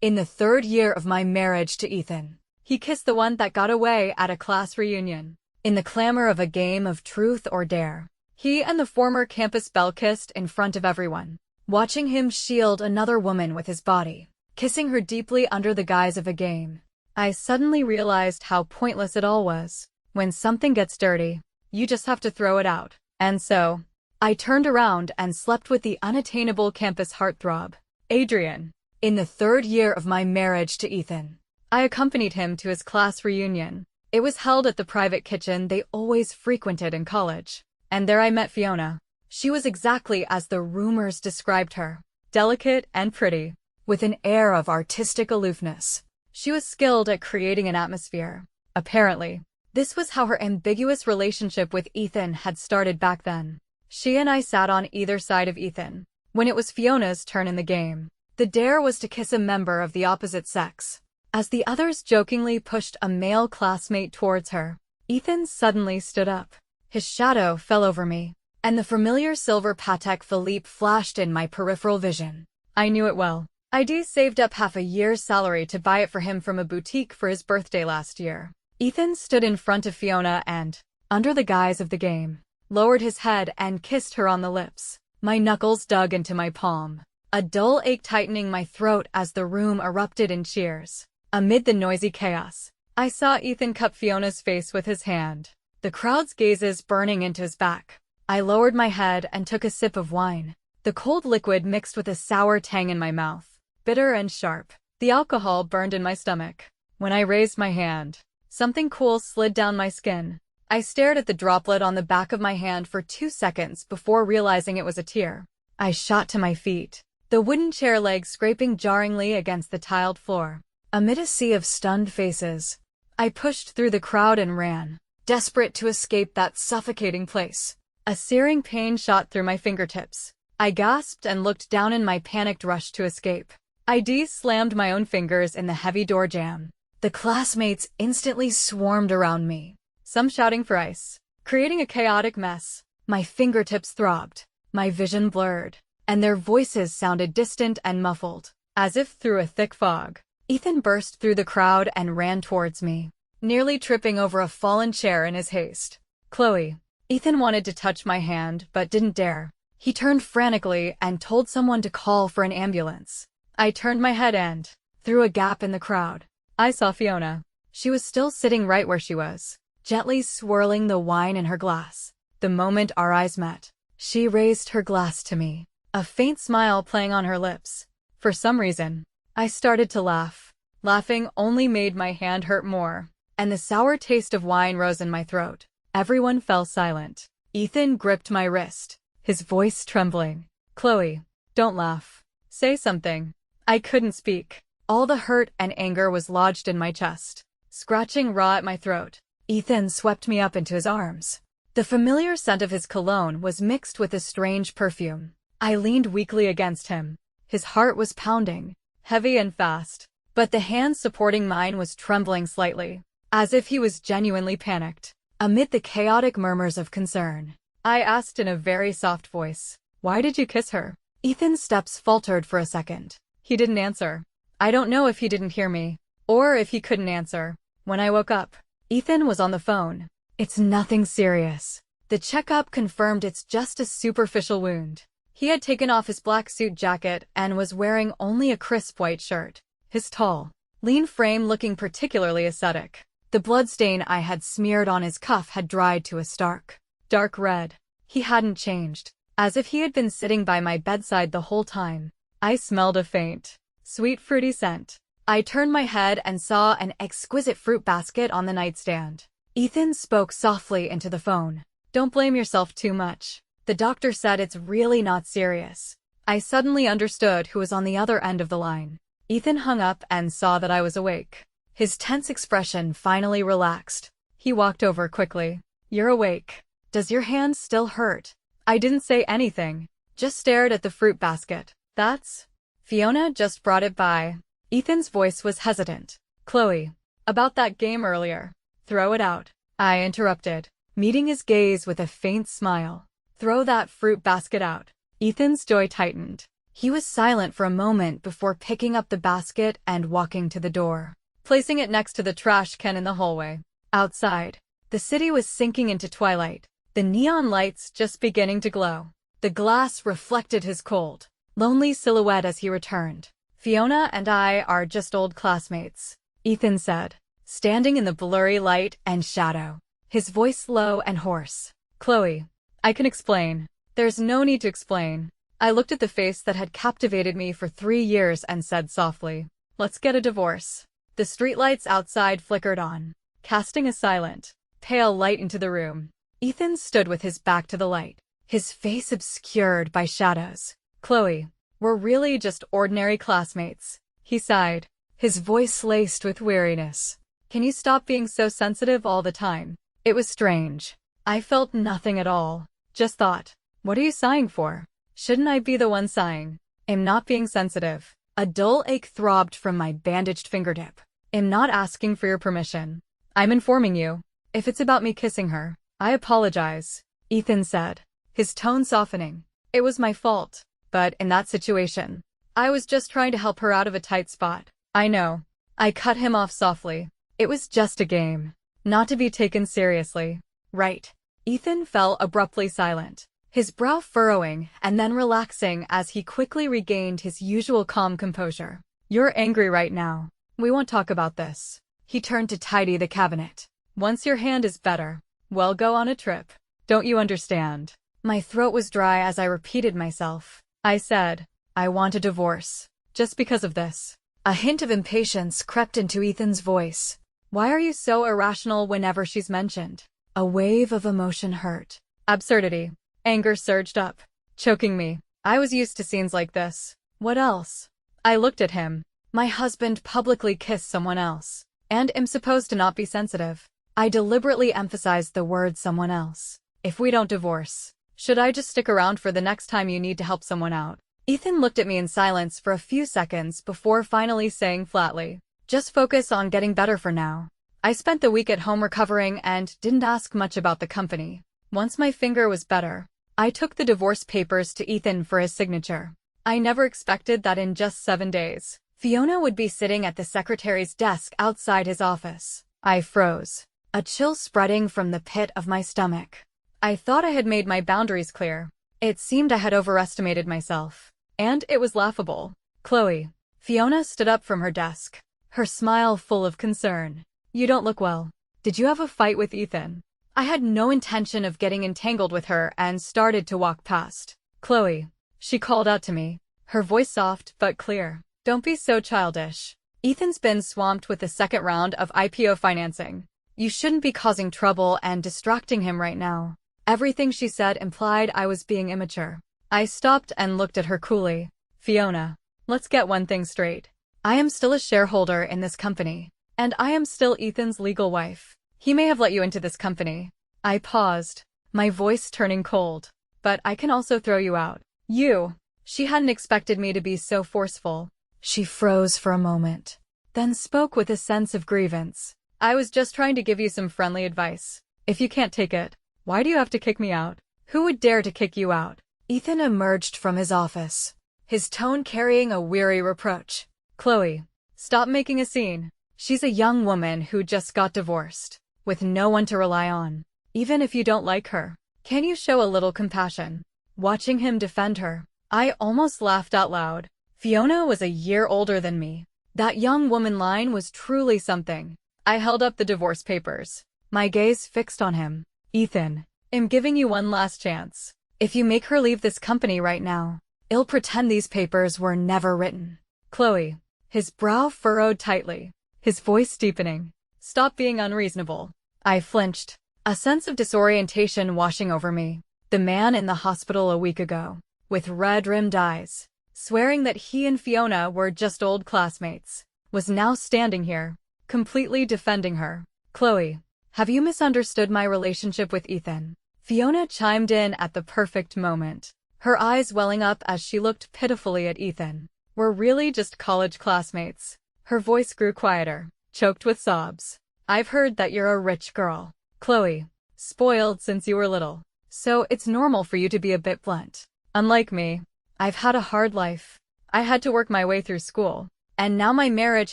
In the 3rd year of my marriage to Ethan, he kissed the one that got away at a class reunion. In the clamor of a game of truth or dare, he and the former campus belle kissed in front of everyone. Watching him shield another woman with his body, kissing her deeply under the guise of a game, I suddenly realized how pointless it all was. When something gets dirty, you just have to throw it out. And so, I turned around and slept with the unattainable campus heartthrob, Adrian. In the 3rd year of my marriage to Ethan, I accompanied him to his class reunion. It was held at the private kitchen they always frequented in college. And there I met Fiona. She was exactly as the rumors described her, delicate and pretty, with an air of artistic aloofness. She was skilled at creating an atmosphere. Apparently, this was how her ambiguous relationship with Ethan had started back then. She and I sat on either side of Ethan. When it was Fiona's turn in the game, the dare was to kiss a member of the opposite sex. As the others jokingly pushed a male classmate towards her, Ethan suddenly stood up. His shadow fell over me, and the familiar silver Patek Philippe flashed in my peripheral vision. I knew it well. I'd saved up half a year's salary to buy it for him from a boutique for his birthday last year. Ethan stood in front of Fiona and, under the guise of the game, lowered his head and kissed her on the lips. My knuckles dug into my palm, a dull ache tightening my throat as the room erupted in cheers. Amid the noisy chaos, I saw Ethan cup Fiona's face with his hand, the crowd's gazes burning into his back. I lowered my head and took a sip of wine. The cold liquid mixed with a sour tang in my mouth, bitter and sharp. The alcohol burned in my stomach. When I raised my hand, something cool slid down my skin. I stared at the droplet on the back of my hand for 2 seconds before realizing it was a tear. I shot to my feet, the wooden chair legs scraping jarringly against the tiled floor. Amid a sea of stunned faces, I pushed through the crowd and ran, desperate to escape that suffocating place. A searing pain shot through my fingertips. I gasped and looked down in my panicked rush to escape. I slammed my own fingers in the heavy door jamb. The classmates instantly swarmed around me, some shouting for ice, creating a chaotic mess. My fingertips throbbed, my vision blurred, and their voices sounded distant and muffled, as if through a thick fog. Ethan burst through the crowd and ran towards me, nearly tripping over a fallen chair in his haste. Chloe. Ethan wanted to touch my hand but didn't dare. He turned frantically and told someone to call for an ambulance. I turned my head and, through a gap in the crowd, I saw Fiona. She was still sitting right where she was, gently swirling the wine in her glass. The moment our eyes met, she raised her glass to me, a faint smile playing on her lips. For some reason, I started to laugh. Laughing only made my hand hurt more, and the sour taste of wine rose in my throat. Everyone fell silent. Ethan gripped my wrist, his voice trembling. Chloe, don't laugh. Say something. I couldn't speak. All the hurt and anger was lodged in my chest, scratching raw at my throat. Ethan swept me up into his arms. The familiar scent of his cologne was mixed with a strange perfume. I leaned weakly against him. His heart was pounding, heavy and fast, but the hand supporting mine was trembling slightly, as if he was genuinely panicked. Amid the chaotic murmurs of concern, I asked in a very soft voice, "Why did you kiss her?" Ethan's steps faltered for a second. He didn't answer. I don't know if he didn't hear me, or if he couldn't answer. When I woke up, Ethan was on the phone. "It's nothing serious." The checkup confirmed it's just a superficial wound. He had taken off his black suit jacket and was wearing only a crisp white shirt, his tall, lean frame looking particularly ascetic. The bloodstain I had smeared on his cuff had dried to a stark, dark red. He hadn't changed, as if he had been sitting by my bedside the whole time. I smelled a faint, sweet fruity scent. I turned my head and saw an exquisite fruit basket on the nightstand. Ethan spoke softly into the phone. "Don't blame yourself too much. The doctor said it's really not serious." I suddenly understood who was on the other end of the line. Ethan hung up and saw that I was awake. His tense expression finally relaxed. He walked over quickly. "You're awake. Does your hand still hurt?" I didn't say anything, just stared at the fruit basket. "That's Fiona just brought it by." Ethan's voice was hesitant. "Chloe, about that game earlier. Throw it out." I interrupted, meeting his gaze with a faint smile. "Throw that fruit basket out." Ethan's jaw tightened. He was silent for a moment before picking up the basket and walking to the door, placing it next to the trash can in the hallway. Outside, the city was sinking into twilight, the neon lights just beginning to glow. The glass reflected his cold, lonely silhouette as he returned. "Fiona and I are just old classmates," Ethan said, standing in the blurry light and shadow, his voice low and hoarse. "Chloe, I can explain." "There's no need to explain." I looked at the face that had captivated me for 3 years and said softly, "Let's get a divorce." The streetlights outside flickered on, casting a silent, pale light into the room. Ethan stood with his back to the light, his face obscured by shadows. "Chloe, we're really just ordinary classmates," he sighed, his voice laced with weariness. "Can you stop being so sensitive all the time?" It was strange. I felt nothing at all, just thought, what are you sighing for? Shouldn't I be the one sighing? I'm not being sensitive. A dull ache throbbed from my bandaged fingertip. I'm not asking for your permission. I'm informing you. If it's about me kissing her, I apologize, Ethan said, his tone softening. It was my fault, but in that situation, I was just trying to help her out of a tight spot. I know. I cut him off softly. It was just a game, not to be taken seriously. Right. Ethan fell abruptly silent, his brow furrowing and then relaxing as he quickly regained his usual calm composure. "You're angry right now. We won't talk about this." He turned to tidy the cabinet. "Once your hand is better, we'll go on a trip. Don't you understand?" My throat was dry as I repeated myself. I said, "I want a divorce. Just because of this." A hint of impatience crept into Ethan's voice. "Why are you so irrational whenever she's mentioned?" A wave of emotion hurt. Absurdity. Anger surged up, choking me. I was used to scenes like this. What else? I looked at him. My husband publicly kissed someone else, and am supposed to not be sensitive. I deliberately emphasized the word someone else. "If we don't divorce, should I just stick around for the next time you need to help someone out?" Ethan looked at me in silence for a few seconds before finally saying flatly, "Just focus on getting better for now." I spent the week at home recovering and didn't ask much about the company. Once my finger was better, I took the divorce papers to Ethan for his signature. I never expected that in just 7 days, Fiona would be sitting at the secretary's desk outside his office. I froze, a chill spreading from the pit of my stomach. I thought I had made my boundaries clear. It seemed I had overestimated myself, and it was laughable. "Chloe." Fiona stood up from her desk, her smile full of concern. "You don't look well. Did you have a fight with Ethan?" I had no intention of getting entangled with her and started to walk past. "Chloe," she called out to me, her voice soft but clear. "Don't be so childish. Ethan's been swamped with the second round of IPO financing. You shouldn't be causing trouble and distracting him right now." Everything she said implied I was being immature. I stopped and looked at her coolly. "Fiona, let's get one thing straight. I am still a shareholder in this company, and I am still Ethan's legal wife. He may have let you into this company." I paused, my voice turning cold. "But I can also throw you out." "You?" She hadn't expected me to be so forceful. She froze for a moment, then spoke with a sense of grievance. "I was just trying to give you some friendly advice. If you can't take it, why do you have to kick me out? Who would dare to kick you out?" Ethan emerged from his office, his tone carrying a weary reproach. "Chloe, stop making a scene. She's a young woman who just got divorced, with no one to rely on. Even if you don't like her, can you show a little compassion?" Watching him defend her, I almost laughed out loud. Fiona was a year older than me. That young woman line was truly something. I held up the divorce papers, my gaze fixed on him. "Ethan, I'm giving you one last chance. If you make her leave this company right now, I'll pretend these papers were never written." "Chloe." His brow furrowed tightly, his voice deepening. "Stop being unreasonable." I flinched, a sense of disorientation washing over me. The man in the hospital a week ago, with red-rimmed eyes, swearing that he and Fiona were just old classmates, was now standing here, completely defending her. "Chloe, have you misunderstood my relationship with Ethan?" Fiona chimed in at the perfect moment, her eyes welling up as she looked pitifully at Ethan. "We're really just college classmates." Her voice grew quieter, choked with sobs. "I've heard that you're a rich girl, Chloe, spoiled since you were little. So it's normal for you to be a bit blunt. Unlike me, I've had a hard life. I had to work my way through school. And now my marriage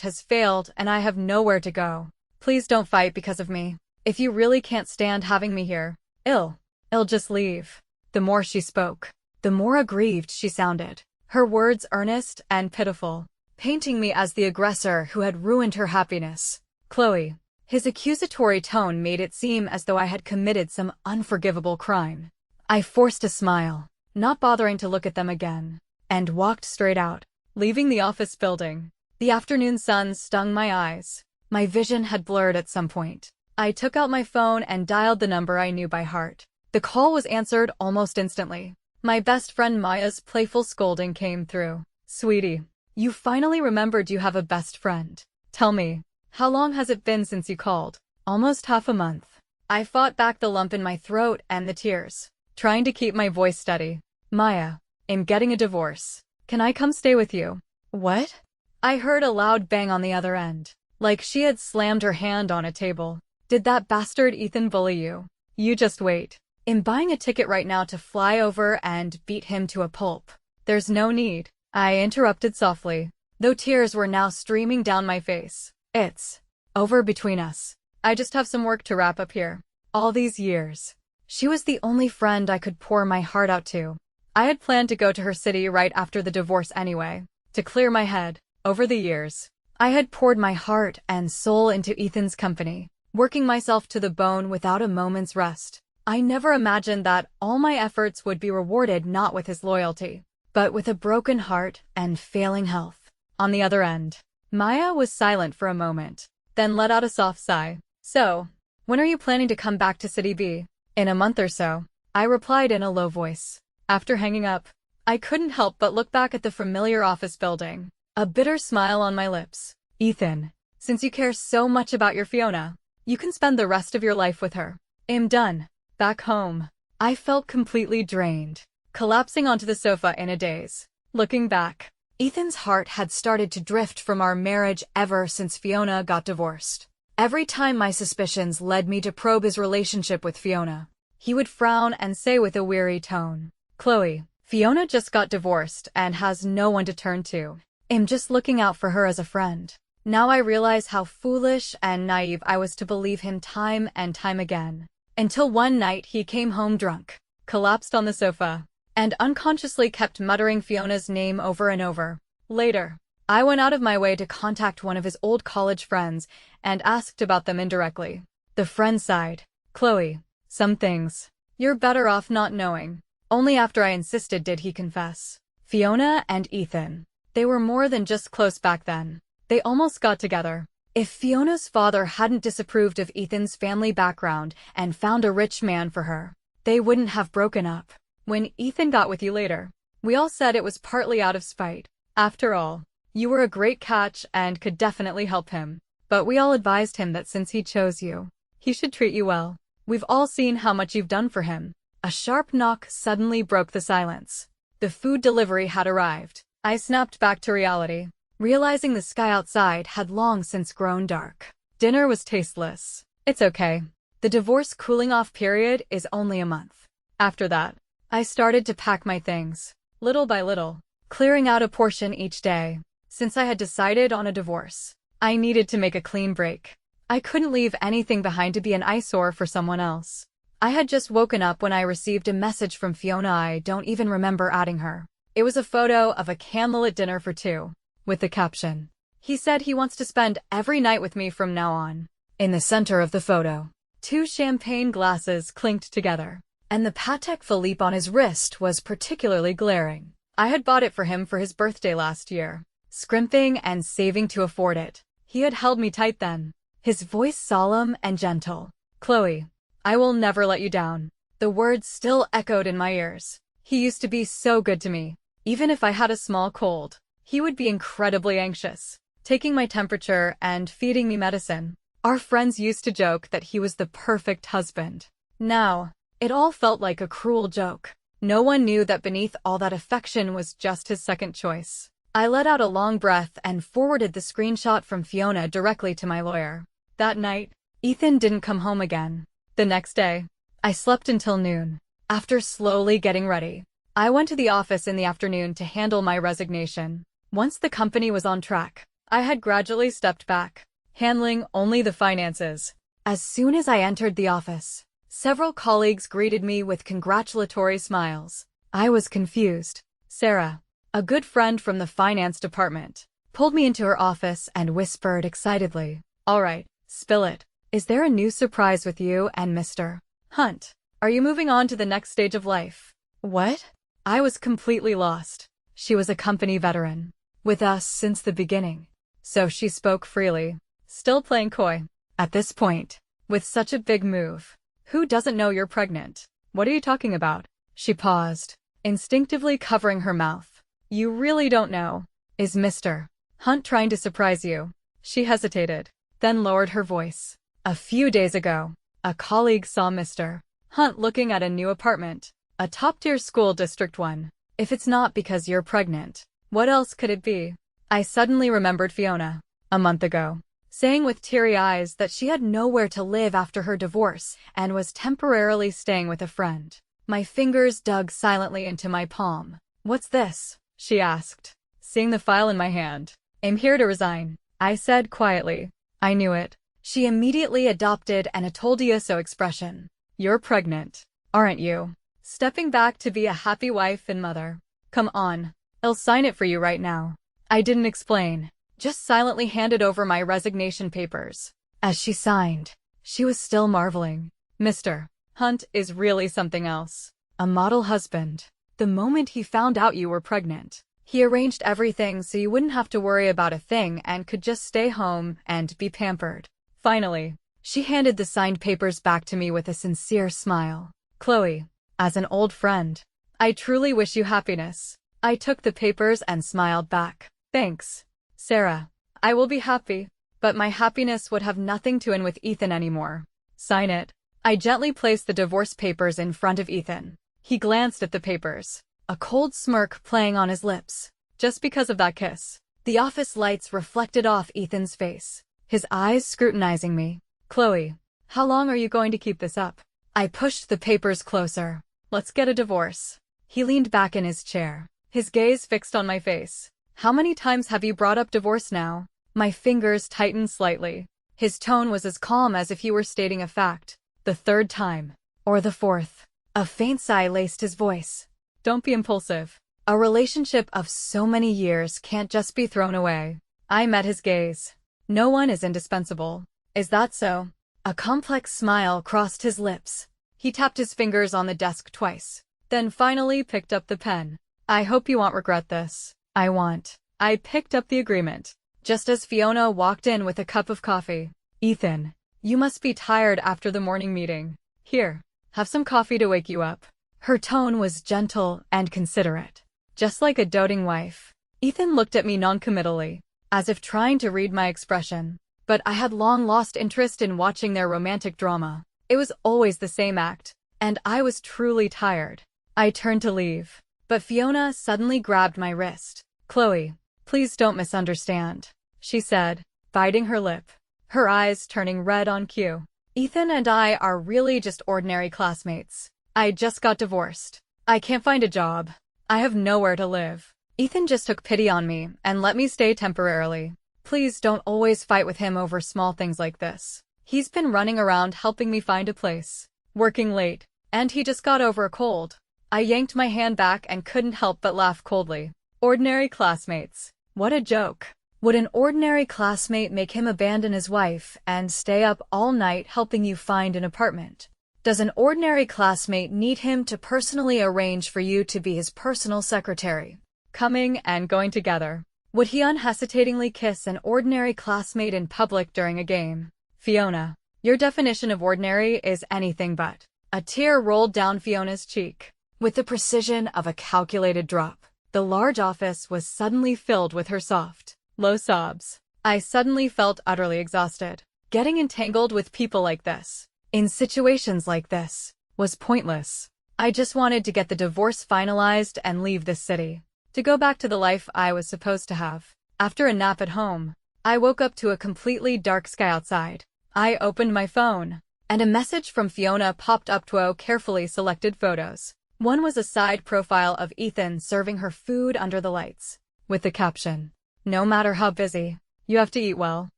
has failed and I have nowhere to go. Please don't fight because of me. If you really can't stand having me here, I'll just leave. The more she spoke, the more aggrieved she sounded. Her words earnest and pitiful, painting me as the aggressor who had ruined her happiness. Chloe. His accusatory tone made it seem as though I had committed some unforgivable crime. I forced a smile, not bothering to look at them again, and walked straight out, leaving the office building. The afternoon sun stung my eyes. My vision had blurred at some point. I took out my phone and dialed the number I knew by heart. The call was answered almost instantly. My best friend Maya's playful scolding came through. Sweetie, you finally remembered you have a best friend. Tell me, how long has it been since you called? Almost half a month. I fought back the lump in my throat and the tears, trying to keep my voice steady. Maya, I'm getting a divorce. Can I come stay with you? What? I heard a loud bang on the other end, like she had slammed her hand on a table. Did that bastard Ethan bully you? You just wait. I'm buying a ticket right now to fly over and beat him to a pulp. There's no need. I interrupted softly, though tears were now streaming down my face. It's over between us. I just have some work to wrap up here. All these years, she was the only friend I could pour my heart out to. I had planned to go to her city right after the divorce anyway, to clear my head. Over the years, I had poured my heart and soul into Ethan's company, working myself to the bone without a moment's rest. I never imagined that all my efforts would be rewarded not with his loyalty, but with a broken heart and failing health. On the other end, Maya was silent for a moment, then let out a soft sigh. So, when are you planning to come back to City B? In a month or so, I replied in a low voice. After hanging up, I couldn't help but look back at the familiar office building, a bitter smile on my lips. Ethan, since you care so much about your Fiona, you can spend the rest of your life with her. I'm done. Back home, I felt completely drained, collapsing onto the sofa in a daze. Looking back, Ethan's heart had started to drift from our marriage ever since Fiona got divorced. Every time my suspicions led me to probe his relationship with Fiona, he would frown and say with a weary tone, Chloe, Fiona just got divorced and has no one to turn to. I'm just looking out for her as a friend. Now I realize how foolish and naive I was to believe him time and time again. Until one night he came home drunk, collapsed on the sofa, and unconsciously kept muttering Fiona's name over and over. Later, I went out of my way to contact one of his old college friends and asked about them indirectly. The friend sighed. Chloe, some things you're better off not knowing. Only after I insisted did he confess. Fiona and Ethan, they were more than just close back then. They almost got together. If Fiona's father hadn't disapproved of Ethan's family background and found a rich man for her, they wouldn't have broken up. When Ethan got with you later, we all said it was partly out of spite. After all, you were a great catch and could definitely help him. But we all advised him that since he chose you, he should treat you well. We've all seen how much you've done for him. A sharp knock suddenly broke the silence. The food delivery had arrived. I snapped back to reality, realizing the sky outside had long since grown dark. Dinner was tasteless. It's okay. The divorce cooling-off period is only a month. After that, I started to pack my things, little by little, clearing out a portion each day. Since I had decided on a divorce, I needed to make a clean break. I couldn't leave anything behind to be an eyesore for someone else. I had just woken up when I received a message from Fiona. I don't even remember adding her. It was a photo of a candlelit dinner for two, with the caption, "He said he wants to spend every night with me from now on." In the center of the photo, two champagne glasses clinked together, and the Patek Philippe on his wrist was particularly glaring. I had bought it for him for his birthday last year, scrimping and saving to afford it. He had held me tight then, his voice solemn and gentle. Chloe, I will never let you down. The words still echoed in my ears. He used to be so good to me. Even if I had a small cold, he would be incredibly anxious, taking my temperature and feeding me medicine. Our friends used to joke that he was the perfect husband. Now, it all felt like a cruel joke. No one knew that beneath all that affection was just his second choice. I let out a long breath and forwarded the screenshot from Fiona directly to my lawyer. That night, Ethan didn't come home again. The next day, I slept until noon. After slowly getting ready, I went to the office in the afternoon to handle my resignation. Once the company was on track, I had gradually stepped back, handling only the finances. As soon as I entered the office, several colleagues greeted me with congratulatory smiles. I was confused. Sarah, a good friend from the finance department, pulled me into her office and whispered excitedly, "All right, spill it. Is there a new surprise with you and Mr. Hunt? Are you moving on to the next stage of life?" What? I was completely lost. She was a company veteran, with us since the beginning, so she spoke freely, still playing coy. At this point, with such a big move, who doesn't know you're pregnant? What are you talking about? She paused, instinctively covering her mouth. You really don't know. Is Mr. Hunt trying to surprise you? She hesitated, then lowered her voice. A few days ago, a colleague saw Mr. Hunt looking at a new apartment, a top-tier school district one. If it's not because you're pregnant, what else could it be? I suddenly remembered Fiona, a month ago, saying with teary eyes that she had nowhere to live after her divorce and was temporarily staying with a friend. My fingers dug silently into my palm. What's this? She asked, seeing the file in my hand. I'm here to resign, I said quietly. I knew it. She immediately adopted an "I told you so" expression. You're pregnant, aren't you? Stepping back to be a happy wife and mother. Come on, I'll sign it for you right now. I didn't explain, just silently handed over my resignation papers. As she signed, she was still marveling. Mr. Hunt is really something else. A model husband. The moment he found out you were pregnant, he arranged everything so you wouldn't have to worry about a thing and could just stay home and be pampered. Finally, she handed the signed papers back to me with a sincere smile. Chloe, as an old friend, I truly wish you happiness. I took the papers and smiled back. Thanks, Sarah. I will be happy, but my happiness would have nothing to do with Ethan anymore. Sign it. I gently placed the divorce papers in front of Ethan. He glanced at the papers, a cold smirk playing on his lips. Just because of that kiss. The office lights reflected off Ethan's face, his eyes scrutinizing me. Chloe, how long are you going to keep this up? I pushed the papers closer. Let's get a divorce. He leaned back in his chair, his gaze fixed on my face. How many times have you brought up divorce now? My fingers tightened slightly. His tone was as calm as if he were stating a fact. The third time. Or the fourth. A faint sigh laced his voice. Don't be impulsive. A relationship of so many years can't just be thrown away. I met his gaze. No one is indispensable. Is that so? A complex smile crossed his lips. He tapped his fingers on the desk twice, then finally picked up the pen. I hope you won't regret this. I won't. I picked up the agreement, just as Fiona walked in with a cup of coffee. Ethan, you must be tired after the morning meeting. Here, have some coffee to wake you up. Her tone was gentle and considerate, just like a doting wife. Ethan looked at me noncommittally, as if trying to read my expression. But I had long lost interest in watching their romantic drama. It was always the same act, and I was truly tired. I turned to leave, but Fiona suddenly grabbed my wrist. Chloe, please don't misunderstand, she said, biting her lip, her eyes turning red on cue. Ethan and I are really just ordinary classmates. I just got divorced. I can't find a job. I have nowhere to live. Ethan just took pity on me and let me stay temporarily. Please don't always fight with him over small things like this. He's been running around helping me find a place, working late, and he just got over a cold. I yanked my hand back and couldn't help but laugh coldly. Ordinary classmates. What a joke. Would an ordinary classmate make him abandon his wife and stay up all night helping you find an apartment? Does an ordinary classmate need him to personally arrange for you to be his personal secretary? Coming and going together. Would he unhesitatingly kiss an ordinary classmate in public during a game? Fiona, your definition of ordinary is anything but. A tear rolled down Fiona's cheek. With the precision of a calculated drop, the large office was suddenly filled with her soft, low sobs. I suddenly felt utterly exhausted. Getting entangled with people like this, in situations like this, was pointless. I just wanted to get the divorce finalized and leave this city, to go back to the life I was supposed to have. After a nap at home, I woke up to a completely dark sky outside. I opened my phone, and a message from Fiona popped up to carefully selected photos. One was a side profile of Ethan serving her food under the lights, with the caption, "No matter how busy, you have to eat well."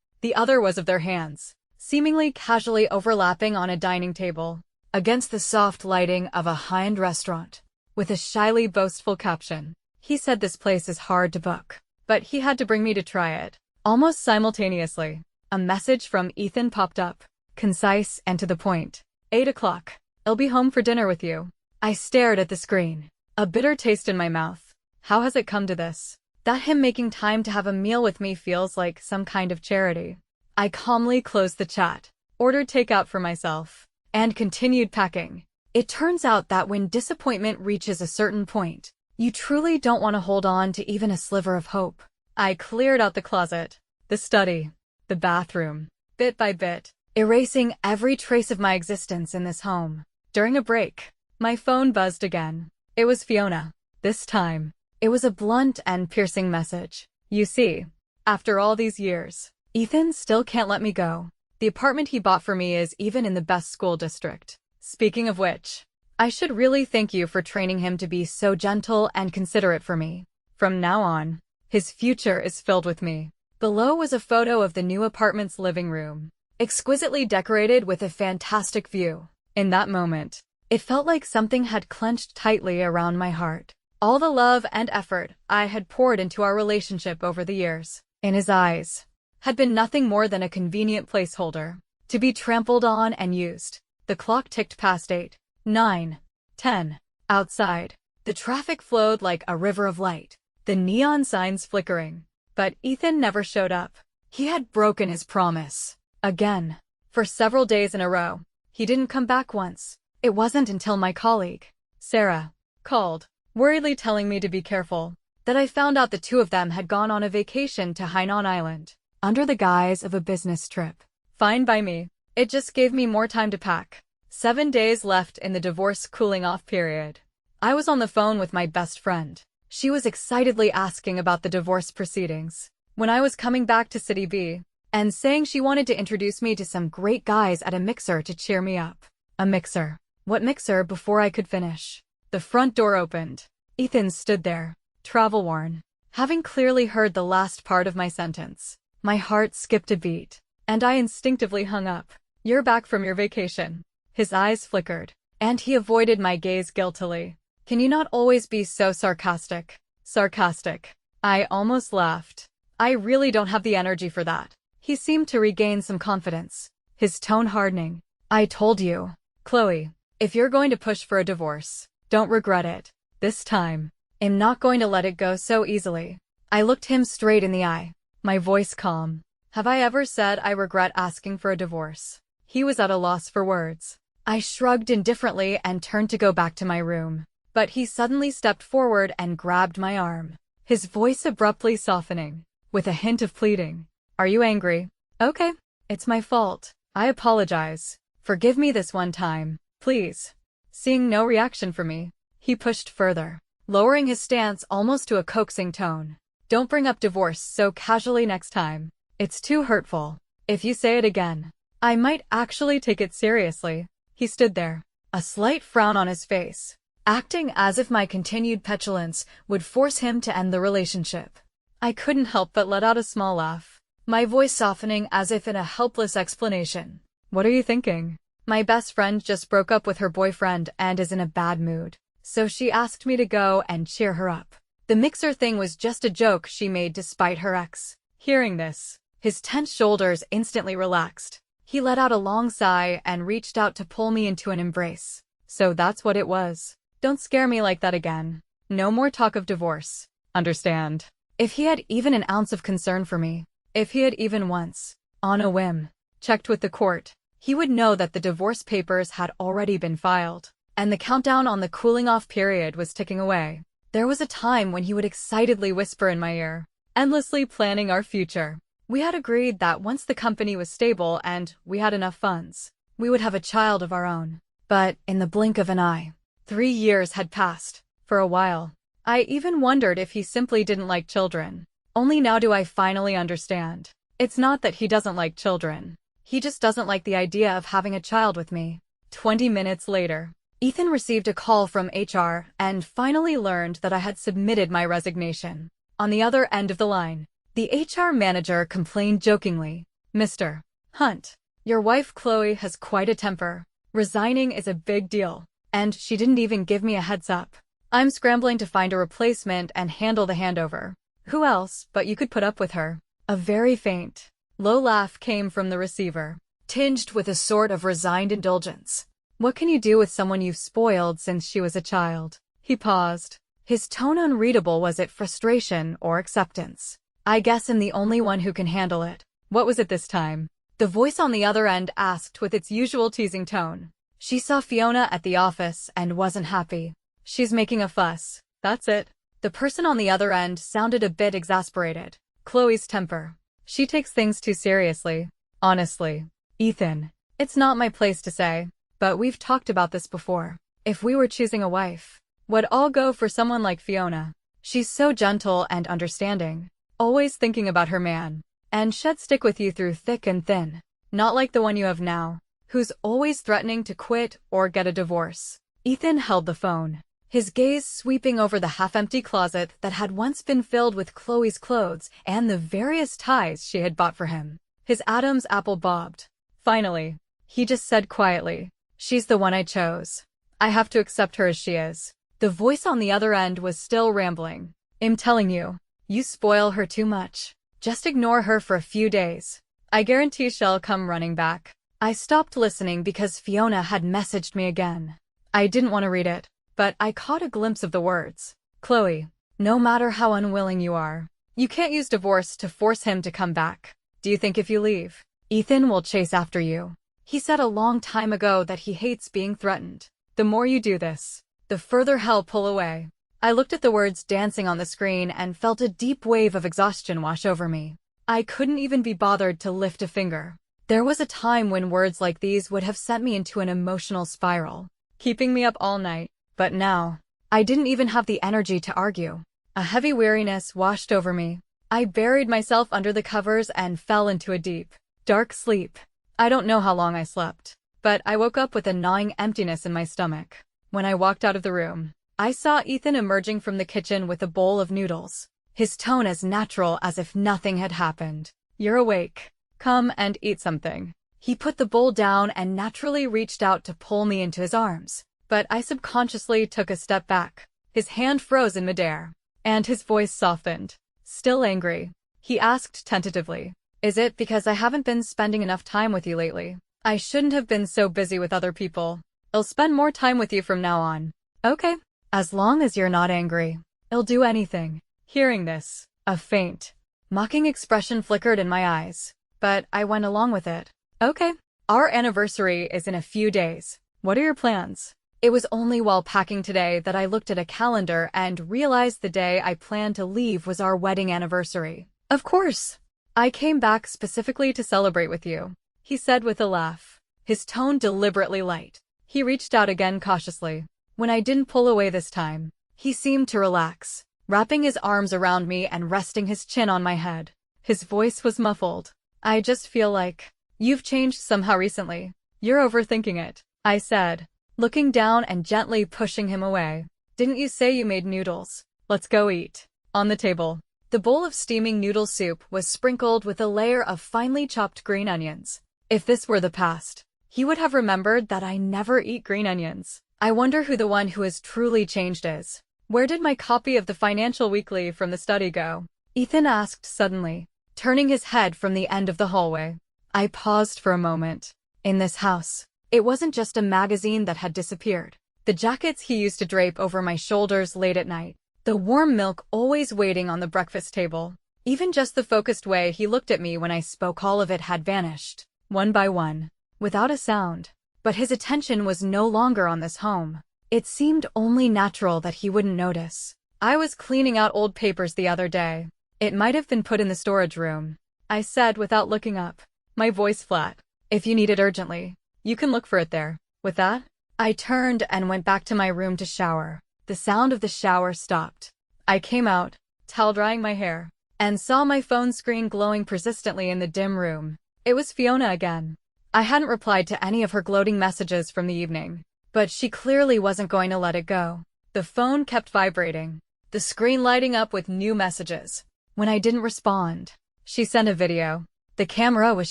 The other was of their hands, seemingly casually overlapping on a dining table, against the soft lighting of a high-end restaurant, with a shyly boastful caption. He said this place is hard to book, but he had to bring me to try it. Almost simultaneously, a message from Ethan popped up, concise and to the point. 8 o'clock. I'll be home for dinner with you. I stared at the screen, a bitter taste in my mouth. How has it come to this? That him making time to have a meal with me feels like some kind of charity. I calmly closed the chat, ordered takeout for myself, and continued packing. It turns out that when disappointment reaches a certain point, you truly don't want to hold on to even a sliver of hope. I cleared out the closet, the study, the bathroom, bit by bit, erasing every trace of my existence in this home. During a break, my phone buzzed again. It was Fiona. This time, it was a blunt and piercing message. "You see, after all these years, Ethan still can't let me go. The apartment he bought for me is even in the best school district. Speaking of which, I should really thank you for training him to be so gentle and considerate for me. From now on, his future is filled with me." Below was a photo of the new apartment's living room, exquisitely decorated with a fantastic view. In that moment, it felt like something had clenched tightly around my heart. All the love and effort I had poured into our relationship over the years, in his eyes, had been nothing more than a convenient placeholder, to be trampled on and used. The clock ticked past 8, 9, 10. Outside, the traffic flowed like a river of light, the neon signs flickering. But Ethan never showed up. He had broken his promise. Again. For several days in a row, he didn't come back once. It wasn't until my colleague, Sarah, called, worriedly telling me to be careful, that I found out the two of them had gone on a vacation to Hainan Island, under the guise of a business trip. Fine by me. It just gave me more time to pack. 7 days left in the divorce cooling-off period. I was on the phone with my best friend. She was excitedly asking about the divorce proceedings, when I was coming back to City B, and saying she wanted to introduce me to some great guys at a mixer to cheer me up. A mixer. What mixer? Before I could finish, the front door opened. Ethan stood there, travel-worn. Having clearly heard the last part of my sentence, my heart skipped a beat, and I instinctively hung up. "You're back from your vacation." His eyes flickered, and he avoided my gaze guiltily. "Can you not always be so sarcastic?" Sarcastic. I almost laughed. "I really don't have the energy for that." He seemed to regain some confidence, his tone hardening. "I told you, Chloe, if you're going to push for a divorce, don't regret it. This time, I'm not going to let it go so easily." I looked him straight in the eye, my voice calm. Have I ever said I regret asking for a divorce? He was at a loss for words. I shrugged indifferently and turned to go back to my room. But he suddenly stepped forward and grabbed my arm, his voice abruptly softening, with a hint of pleading. "Are you angry? Okay, it's my fault. I apologize. Forgive me this one time, please." Seeing no reaction from me, he pushed further, lowering his stance almost to a coaxing tone. "Don't bring up divorce so casually next time. It's too hurtful. If you say it again, I might actually take it seriously." He stood there, a slight frown on his face, acting as if my continued petulance would force him to end the relationship. I couldn't help but let out a small laugh, my voice softening as if in a helpless explanation. "What are you thinking? My best friend just broke up with her boyfriend and is in a bad mood, so she asked me to go and cheer her up. The mixer thing was just a joke she made to spite her ex." Hearing this, his tense shoulders instantly relaxed. He let out a long sigh and reached out to pull me into an embrace. "So that's what it was. Don't scare me like that again. No more talk of divorce. Understand?" If he had even an ounce of concern for me, if he had even once, on a whim, checked with the court, he would know that the divorce papers had already been filed, and the countdown on the cooling-off period was ticking away. There was a time when he would excitedly whisper in my ear, endlessly planning our future. We had agreed that once the company was stable and we had enough funds, we would have a child of our own. But in the blink of an eye, 3 years had passed. For a while, I even wondered if he simply didn't like children. Only now do I finally understand. It's not that he doesn't like children. He just doesn't like the idea of having a child with me. 20 minutes later, Ethan received a call from HR and finally learned that I had submitted my resignation. On the other end of the line, the HR manager complained jokingly, "Mr. Hunt, your wife Chloe has quite a temper. Resigning is a big deal, and she didn't even give me a heads up. I'm scrambling to find a replacement and handle the handover. Who else but you could put up with her?" A very faint, low laugh came from the receiver, tinged with a sort of resigned indulgence. "What can you do with someone you've spoiled since she was a child?" He paused. His tone unreadable. Was it frustration or acceptance? "I guess I'm the only one who can handle it." What was it this time? The voice on the other end asked with its usual teasing tone. She saw Fiona at the office and wasn't happy. "She's making a fuss. That's it." The person on the other end sounded a bit exasperated. "Chloe's temper. She takes things too seriously." Honestly, Ethan, it's not my place to say, but we've talked about this before. If we were choosing a wife, would all go for someone like Fiona. She's so gentle and understanding, always thinking about her man, and she'd stick with you through thick and thin. Not like the one you have now, who's always threatening to quit or get a divorce. Ethan held the phone, his gaze sweeping over the half-empty closet that had once been filled with Chloe's clothes and the various ties she had bought for him. His Adam's apple bobbed. Finally, he just said quietly, "She's the one I chose. I have to accept her as she is." The voice on the other end was still rambling. "I'm telling you, you spoil her too much. Just ignore her for a few days. I guarantee she'll come running back." I stopped listening because Fiona had messaged me again. I didn't want to read it, but I caught a glimpse of the words. "Chloe, no matter how unwilling you are, you can't use divorce to force him to come back. Do you think if you leave, Ethan will chase after you? He said a long time ago that he hates being threatened. The more you do this, the further he'll pull away." I looked at the words dancing on the screen and felt a deep wave of exhaustion wash over me. I couldn't even be bothered to lift a finger. There was a time when words like these would have sent me into an emotional spiral, keeping me up all night. But now, I didn't even have the energy to argue. A heavy weariness washed over me. I buried myself under the covers and fell into a deep, dark sleep. I don't know how long I slept, but I woke up with a gnawing emptiness in my stomach. When I walked out of the room, I saw Ethan emerging from the kitchen with a bowl of noodles, his tone as natural as if nothing had happened. "You're awake. Come and eat something." He put the bowl down and naturally reached out to pull me into his arms, but I subconsciously took a step back. His hand froze in midair, and his voice softened. "Still angry?" he asked tentatively. "Is it because I haven't been spending enough time with you lately? I shouldn't have been so busy with other people. I'll spend more time with you from now on." "Okay. As long as you're not angry, I'll do anything." Hearing this, a faint, mocking expression flickered in my eyes, but I went along with it. "Okay. Our anniversary is in a few days. What are your plans?" It was only while packing today that I looked at a calendar and realized the day I planned to leave was our wedding anniversary. "Of course. I came back specifically to celebrate with you," he said with a laugh, his tone deliberately light. He reached out again cautiously. When I didn't pull away this time, he seemed to relax, wrapping his arms around me and resting his chin on my head. His voice was muffled. "I just feel like you've changed somehow recently. You're overthinking it," I said, looking down and gently pushing him away. "Didn't you say you made noodles? Let's go eat." On the table, the bowl of steaming noodle soup was sprinkled with a layer of finely chopped green onions. If this were the past, he would have remembered that I never eat green onions. I wonder who the one who has truly changed is. "Where did my copy of the Financial Weekly from the study go?" Ethan asked suddenly, turning his head from the end of the hallway. I paused for a moment. In this house, it wasn't just a magazine that had disappeared. The jackets he used to drape over my shoulders late at night, the warm milk always waiting on the breakfast table, even just the focused way he looked at me when I spoke, all of it had vanished, one by one, without a sound. But his attention was no longer on this home. It seemed only natural that he wouldn't notice. "I was cleaning out old papers the other day. It might have been put in the storage room," I said without looking up, my voice flat. "If you need it urgently, you can look for it there." With that, I turned and went back to my room to shower. The sound of the shower stopped. I came out, towel drying my hair, and saw my phone screen glowing persistently in the dim room. It was Fiona again. I hadn't replied to any of her gloating messages from the evening, but she clearly wasn't going to let it go. The phone kept vibrating, the screen lighting up with new messages. When I didn't respond, she sent a video. The camera was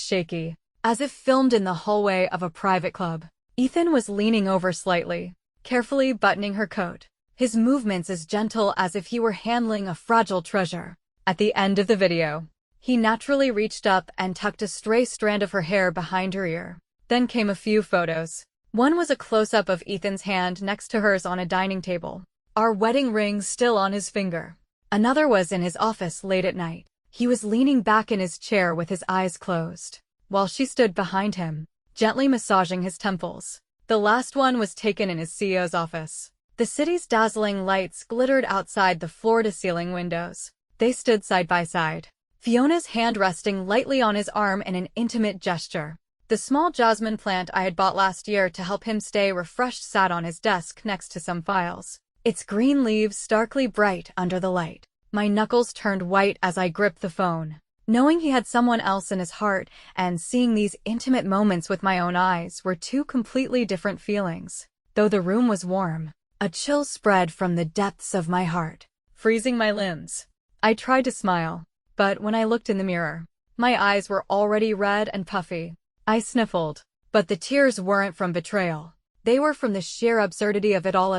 shaky, as if filmed in the hallway of a private club. Ethan was leaning over slightly, carefully buttoning her coat, his movements as gentle as if he were handling a fragile treasure. At the end of the video, he naturally reached up and tucked a stray strand of her hair behind her ear. Then came a few photos. One was a close-up of Ethan's hand next to hers on a dining table, our wedding ring still on his finger. Another was in his office late at night. He was leaning back in his chair with his eyes closed, while she stood behind him, gently massaging his temples. The last one was taken in his CEO's office. The city's dazzling lights glittered outside the floor-to-ceiling windows. They stood side by side, Fiona's hand resting lightly on his arm in an intimate gesture. The small jasmine plant I had bought last year to help him stay refreshed sat on his desk next to some files, its green leaves starkly bright under the light. My knuckles turned white as I gripped the phone. Knowing he had someone else in his heart and seeing these intimate moments with my own eyes were two completely different feelings. Though the room was warm, a chill spread from the depths of my heart, freezing my limbs. I tried to smile, but when I looked in the mirror, my eyes were already red and puffy. I sniffled, but the tears weren't from betrayal. They were from the sheer absurdity of it all.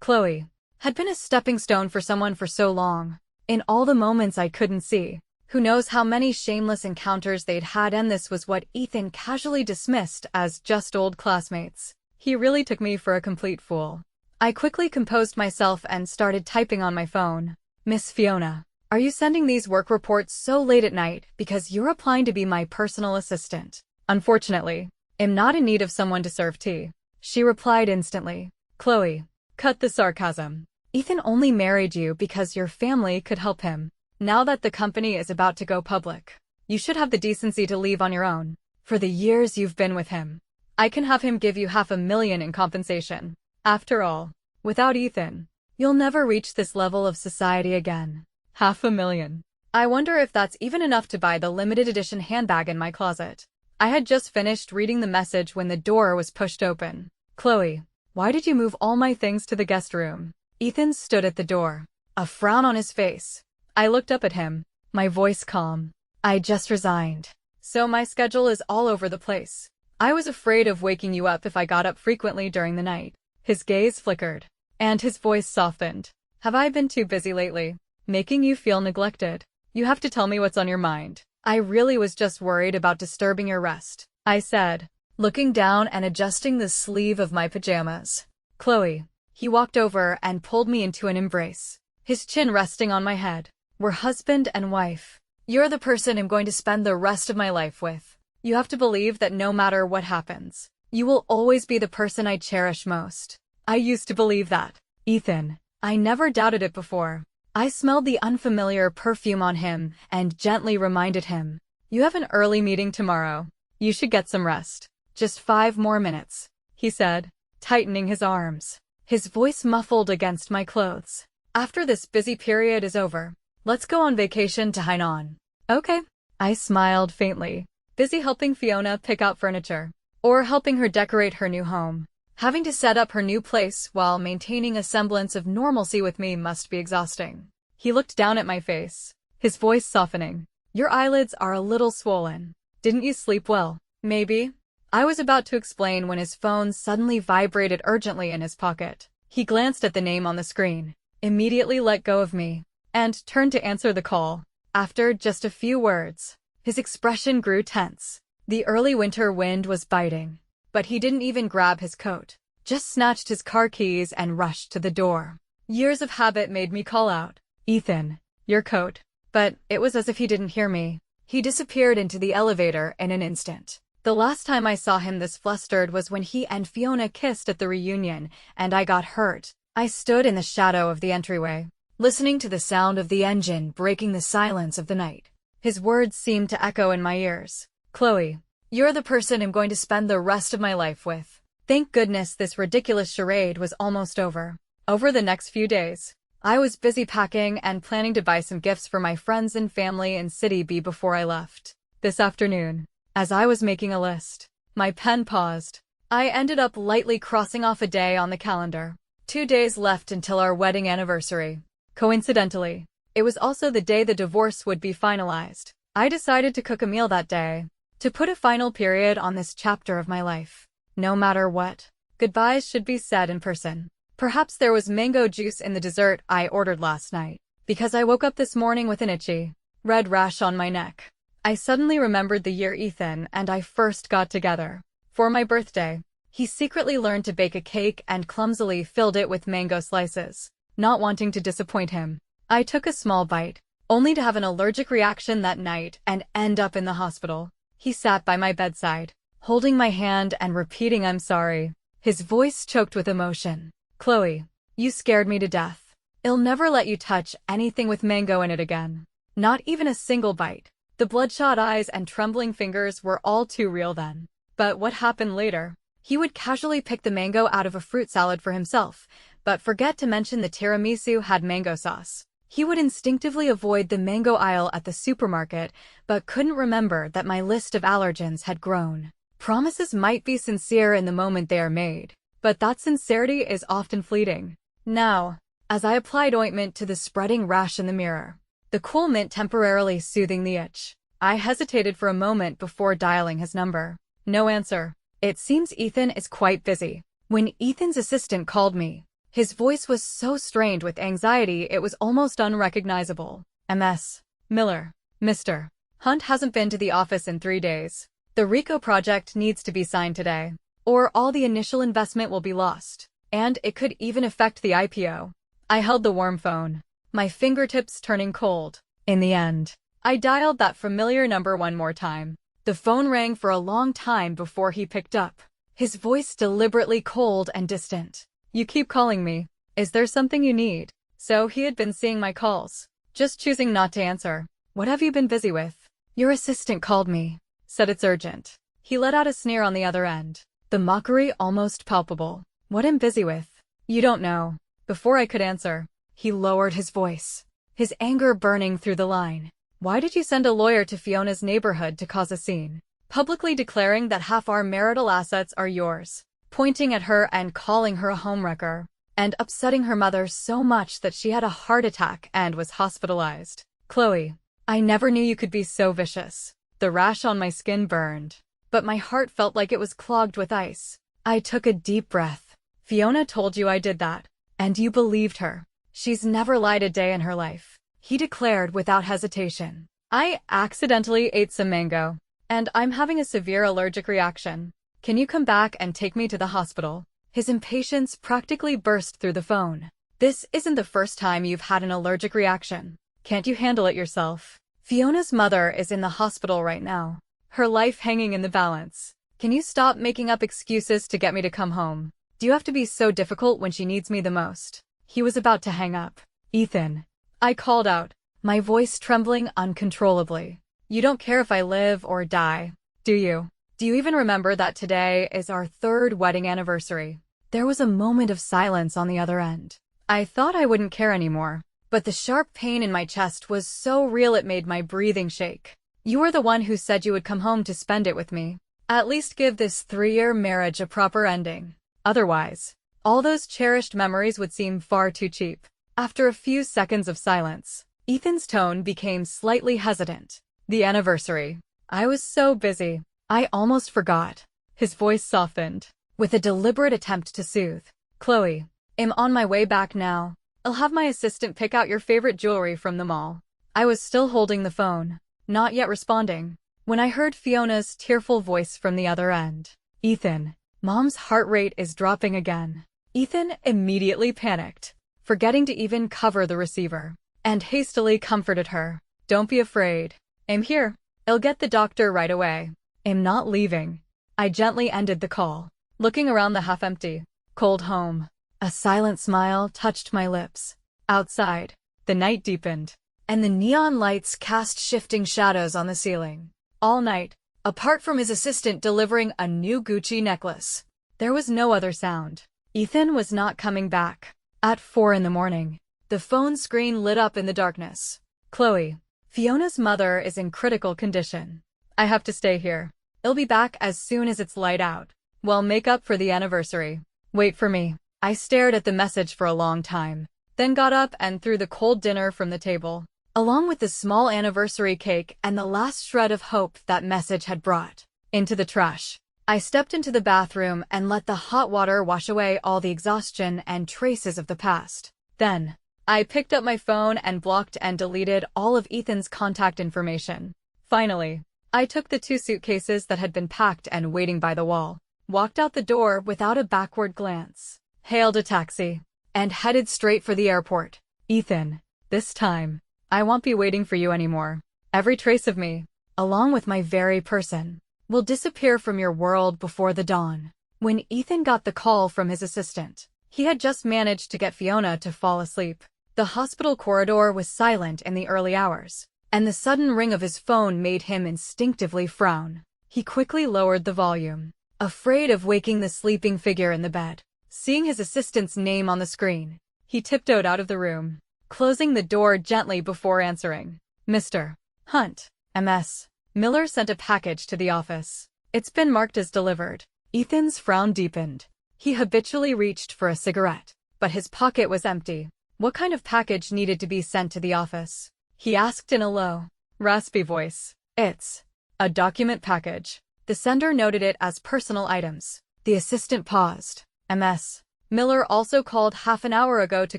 Chloe had been a stepping stone for someone for so long. In all the moments I couldn't see, who knows how many shameless encounters they'd had, and this was what Ethan casually dismissed as just old classmates. He really took me for a complete fool. I quickly composed myself and started typing on my phone. Miss Fiona, are you sending these work reports so late at night because you're applying to be my personal assistant? Unfortunately, am not in need of someone to serve tea. She replied instantly. Chloe, cut the sarcasm. Ethan only married you because your family could help him. Now that the company is about to go public, you should have the decency to leave on your own. For the years you've been with him, I can have him give you $500,000 in compensation. After all, without Ethan, you'll never reach this level of society again. $500,000. I wonder if that's even enough to buy the limited edition handbag in my closet. I had just finished reading the message when the door was pushed open. Chloe, why did you move all my things to the guest room? Ethan stood at the door, a frown on his face. I looked up at him, my voice calm. I just resigned, so my schedule is all over the place. I was afraid of waking you up if I got up frequently during the night. His gaze flickered, and his voice softened. Have I been too busy lately, making you feel neglected? You have to tell me what's on your mind. I really was just worried about disturbing your rest, I said, looking down and adjusting the sleeve of my pajamas. Chloe. He walked over and pulled me into an embrace, his chin resting on my head. We're husband and wife. You're the person I'm going to spend the rest of my life with. You have to believe that no matter what happens, you will always be the person I cherish most. I used to believe that, Ethan. I never doubted it before. I smelled the unfamiliar perfume on him and gently reminded him. You have an early meeting tomorrow. You should get some rest. Just 5 more minutes, he said, tightening his arms, his voice muffled against my clothes. After this busy period is over, let's go on vacation to Hainan. Okay. I smiled faintly, busy helping Fiona pick out furniture, or helping her decorate her new home. Having to set up her new place while maintaining a semblance of normalcy with me must be exhausting. He looked down at my face, his voice softening. Your eyelids are a little swollen. Didn't you sleep well? Maybe. I was about to explain when his phone suddenly vibrated urgently in his pocket. He glanced at the name on the screen, immediately let go of me, and turned to answer the call. After just a few words, his expression grew tense. The early winter wind was biting, but he didn't even grab his coat, just snatched his car keys and rushed to the door. Years of habit made me call out, Ethan, your coat. But it was as if he didn't hear me. He disappeared into the elevator in an instant. The last time I saw him this flustered was when he and Fiona kissed at the reunion, and I got hurt. I stood in the shadow of the entryway, listening to the sound of the engine breaking the silence of the night. His words seemed to echo in my ears. Chloe, you're the person I'm going to spend the rest of my life with. Thank goodness this ridiculous charade was almost over. Over the next few days, I was busy packing and planning to buy some gifts for my friends and family in City B before I left. This afternoon, as I was making a list, my pen paused. I ended up lightly crossing off a day on the calendar. 2 days left until our wedding anniversary. Coincidentally, it was also the day the divorce would be finalized. I decided to cook a meal that day, to put a final period on this chapter of my life. No matter what, goodbyes should be said in person. Perhaps there was mango juice in the dessert I ordered last night, because I woke up this morning with an itchy, red rash on my neck. I suddenly remembered the year Ethan and I first got together. For my birthday, he secretly learned to bake a cake and clumsily filled it with mango slices. Not wanting to disappoint him, I took a small bite, only to have an allergic reaction that night and end up in the hospital. He sat by my bedside, holding my hand and repeating "I'm sorry." His voice choked with emotion. "Chloe, you scared me to death. I'll never let you touch anything with mango in it again. Not even a single bite." The bloodshot eyes and trembling fingers were all too real then. But what happened later? He would casually pick the mango out of a fruit salad for himself, but forget to mention the tiramisu had mango sauce. He would instinctively avoid the mango aisle at the supermarket, but couldn't remember that my list of allergens had grown. Promises might be sincere in the moment they are made, but that sincerity is often fleeting. Now, as I applied ointment to the spreading rash in the mirror, the cool mint temporarily soothing the itch, I hesitated for a moment before dialing his number. No answer. It seems Ethan is quite busy. When Ethan's assistant called me, his voice was so strained with anxiety it was almost unrecognizable. "MS. Miller. Mr. Hunt hasn't been to the office in 3 days. The RICO project needs to be signed today, or all the initial investment will be lost, and it could even affect the IPO." I held the warm phone, my fingertips turning cold. In the end, I dialed that familiar number one more time. The phone rang for a long time before he picked up, his voice deliberately cold and distant. "You keep calling me. Is there something you need?" So he had been seeing my calls, just choosing not to answer. "What have you been busy with?" "Your assistant called me. Said it's urgent." He let out a sneer on the other end, the mockery almost palpable. "What I'm busy with? You don't know." Before I could answer, he lowered his voice, his anger burning through the line. "Why did you send a lawyer to Fiona's neighborhood to cause a scene, publicly declaring that half our marital assets are yours, pointing at her and calling her a homewrecker, and upsetting her mother so much that she had a heart attack and was hospitalized?" "Chloe, I never knew you could be so vicious." The rash on my skin burned, but my heart felt like it was clogged with ice. I took a deep breath. "Fiona told you I did that, and you believed her. She's never lied a day in her life," he declared without hesitation. "I accidentally ate some mango, and I'm having a severe allergic reaction. Can you come back and take me to the hospital?" His impatience practically burst through the phone. "This isn't the first time you've had an allergic reaction. Can't you handle it yourself? Fiona's mother is in the hospital right now, her life hanging in the balance. Can you stop making up excuses to get me to come home? Do you have to be so difficult when she needs me the most?" He was about to hang up. "Ethan," I called out, my voice trembling uncontrollably. "You don't care if I live or die, do you? Do you even remember that today is our 3rd wedding anniversary?" There was a moment of silence on the other end. I thought I wouldn't care anymore, but the sharp pain in my chest was so real it made my breathing shake. "You were the one who said you would come home to spend it with me. At least give this 3-year marriage a proper ending. Otherwise, all those cherished memories would seem far too cheap." After a few seconds of silence, Ethan's tone became slightly hesitant. "The anniversary. I was so busy, I almost forgot." His voice softened, with a deliberate attempt to soothe. "Chloe, I'm on my way back now. I'll have my assistant pick out your favorite jewelry from the mall." I was still holding the phone, not yet responding, when I heard Fiona's tearful voice from the other end. "Ethan, Mom's heart rate is dropping again." Ethan immediately panicked, forgetting to even cover the receiver, and hastily comforted her. "Don't be afraid. I'm here. I'll get the doctor right away. I'm not leaving." I gently ended the call, looking around the half-empty, cold home. A silent smile touched my lips. Outside, the night deepened, and the neon lights cast shifting shadows on the ceiling. All night, apart from his assistant delivering a new Gucci necklace, there was no other sound. Ethan was not coming back. At 4 in the morning, the phone screen lit up in the darkness. "Chloe, Fiona's mother is in critical condition. I have to stay here. I'll be back as soon as it's light out." Well, make up for the anniversary. Wait for me. I stared at the message for a long time, then got up and threw the cold dinner from the table, along with the small anniversary cake and the last shred of hope that message had brought, into the trash. I stepped into the bathroom and let the hot water wash away all the exhaustion and traces of the past. Then, I picked up my phone and blocked and deleted all of Ethan's contact information. Finally, I took the 2 suitcases that had been packed and waiting by the wall, walked out the door without a backward glance, hailed a taxi, and headed straight for the airport. Ethan, this time, I won't be waiting for you anymore. Every trace of me, along with my very person, will disappear from your world before the dawn. When Ethan got the call from his assistant, he had just managed to get Fiona to fall asleep. The hospital corridor was silent in the early hours, and the sudden ring of his phone made him instinctively frown. He quickly lowered the volume, afraid of waking the sleeping figure in the bed. Seeing his assistant's name on the screen, he tiptoed out of the room, closing the door gently before answering. Mr. Hunt, MS. Miller sent a package to the office. It's been marked as delivered. Ethan's frown deepened. He habitually reached for a cigarette, but his pocket was empty. What kind of package needed to be sent to the office? He asked in a low, raspy voice. It's a document package. The sender noted it as personal items. The assistant paused. MS. Miller also called half an hour ago to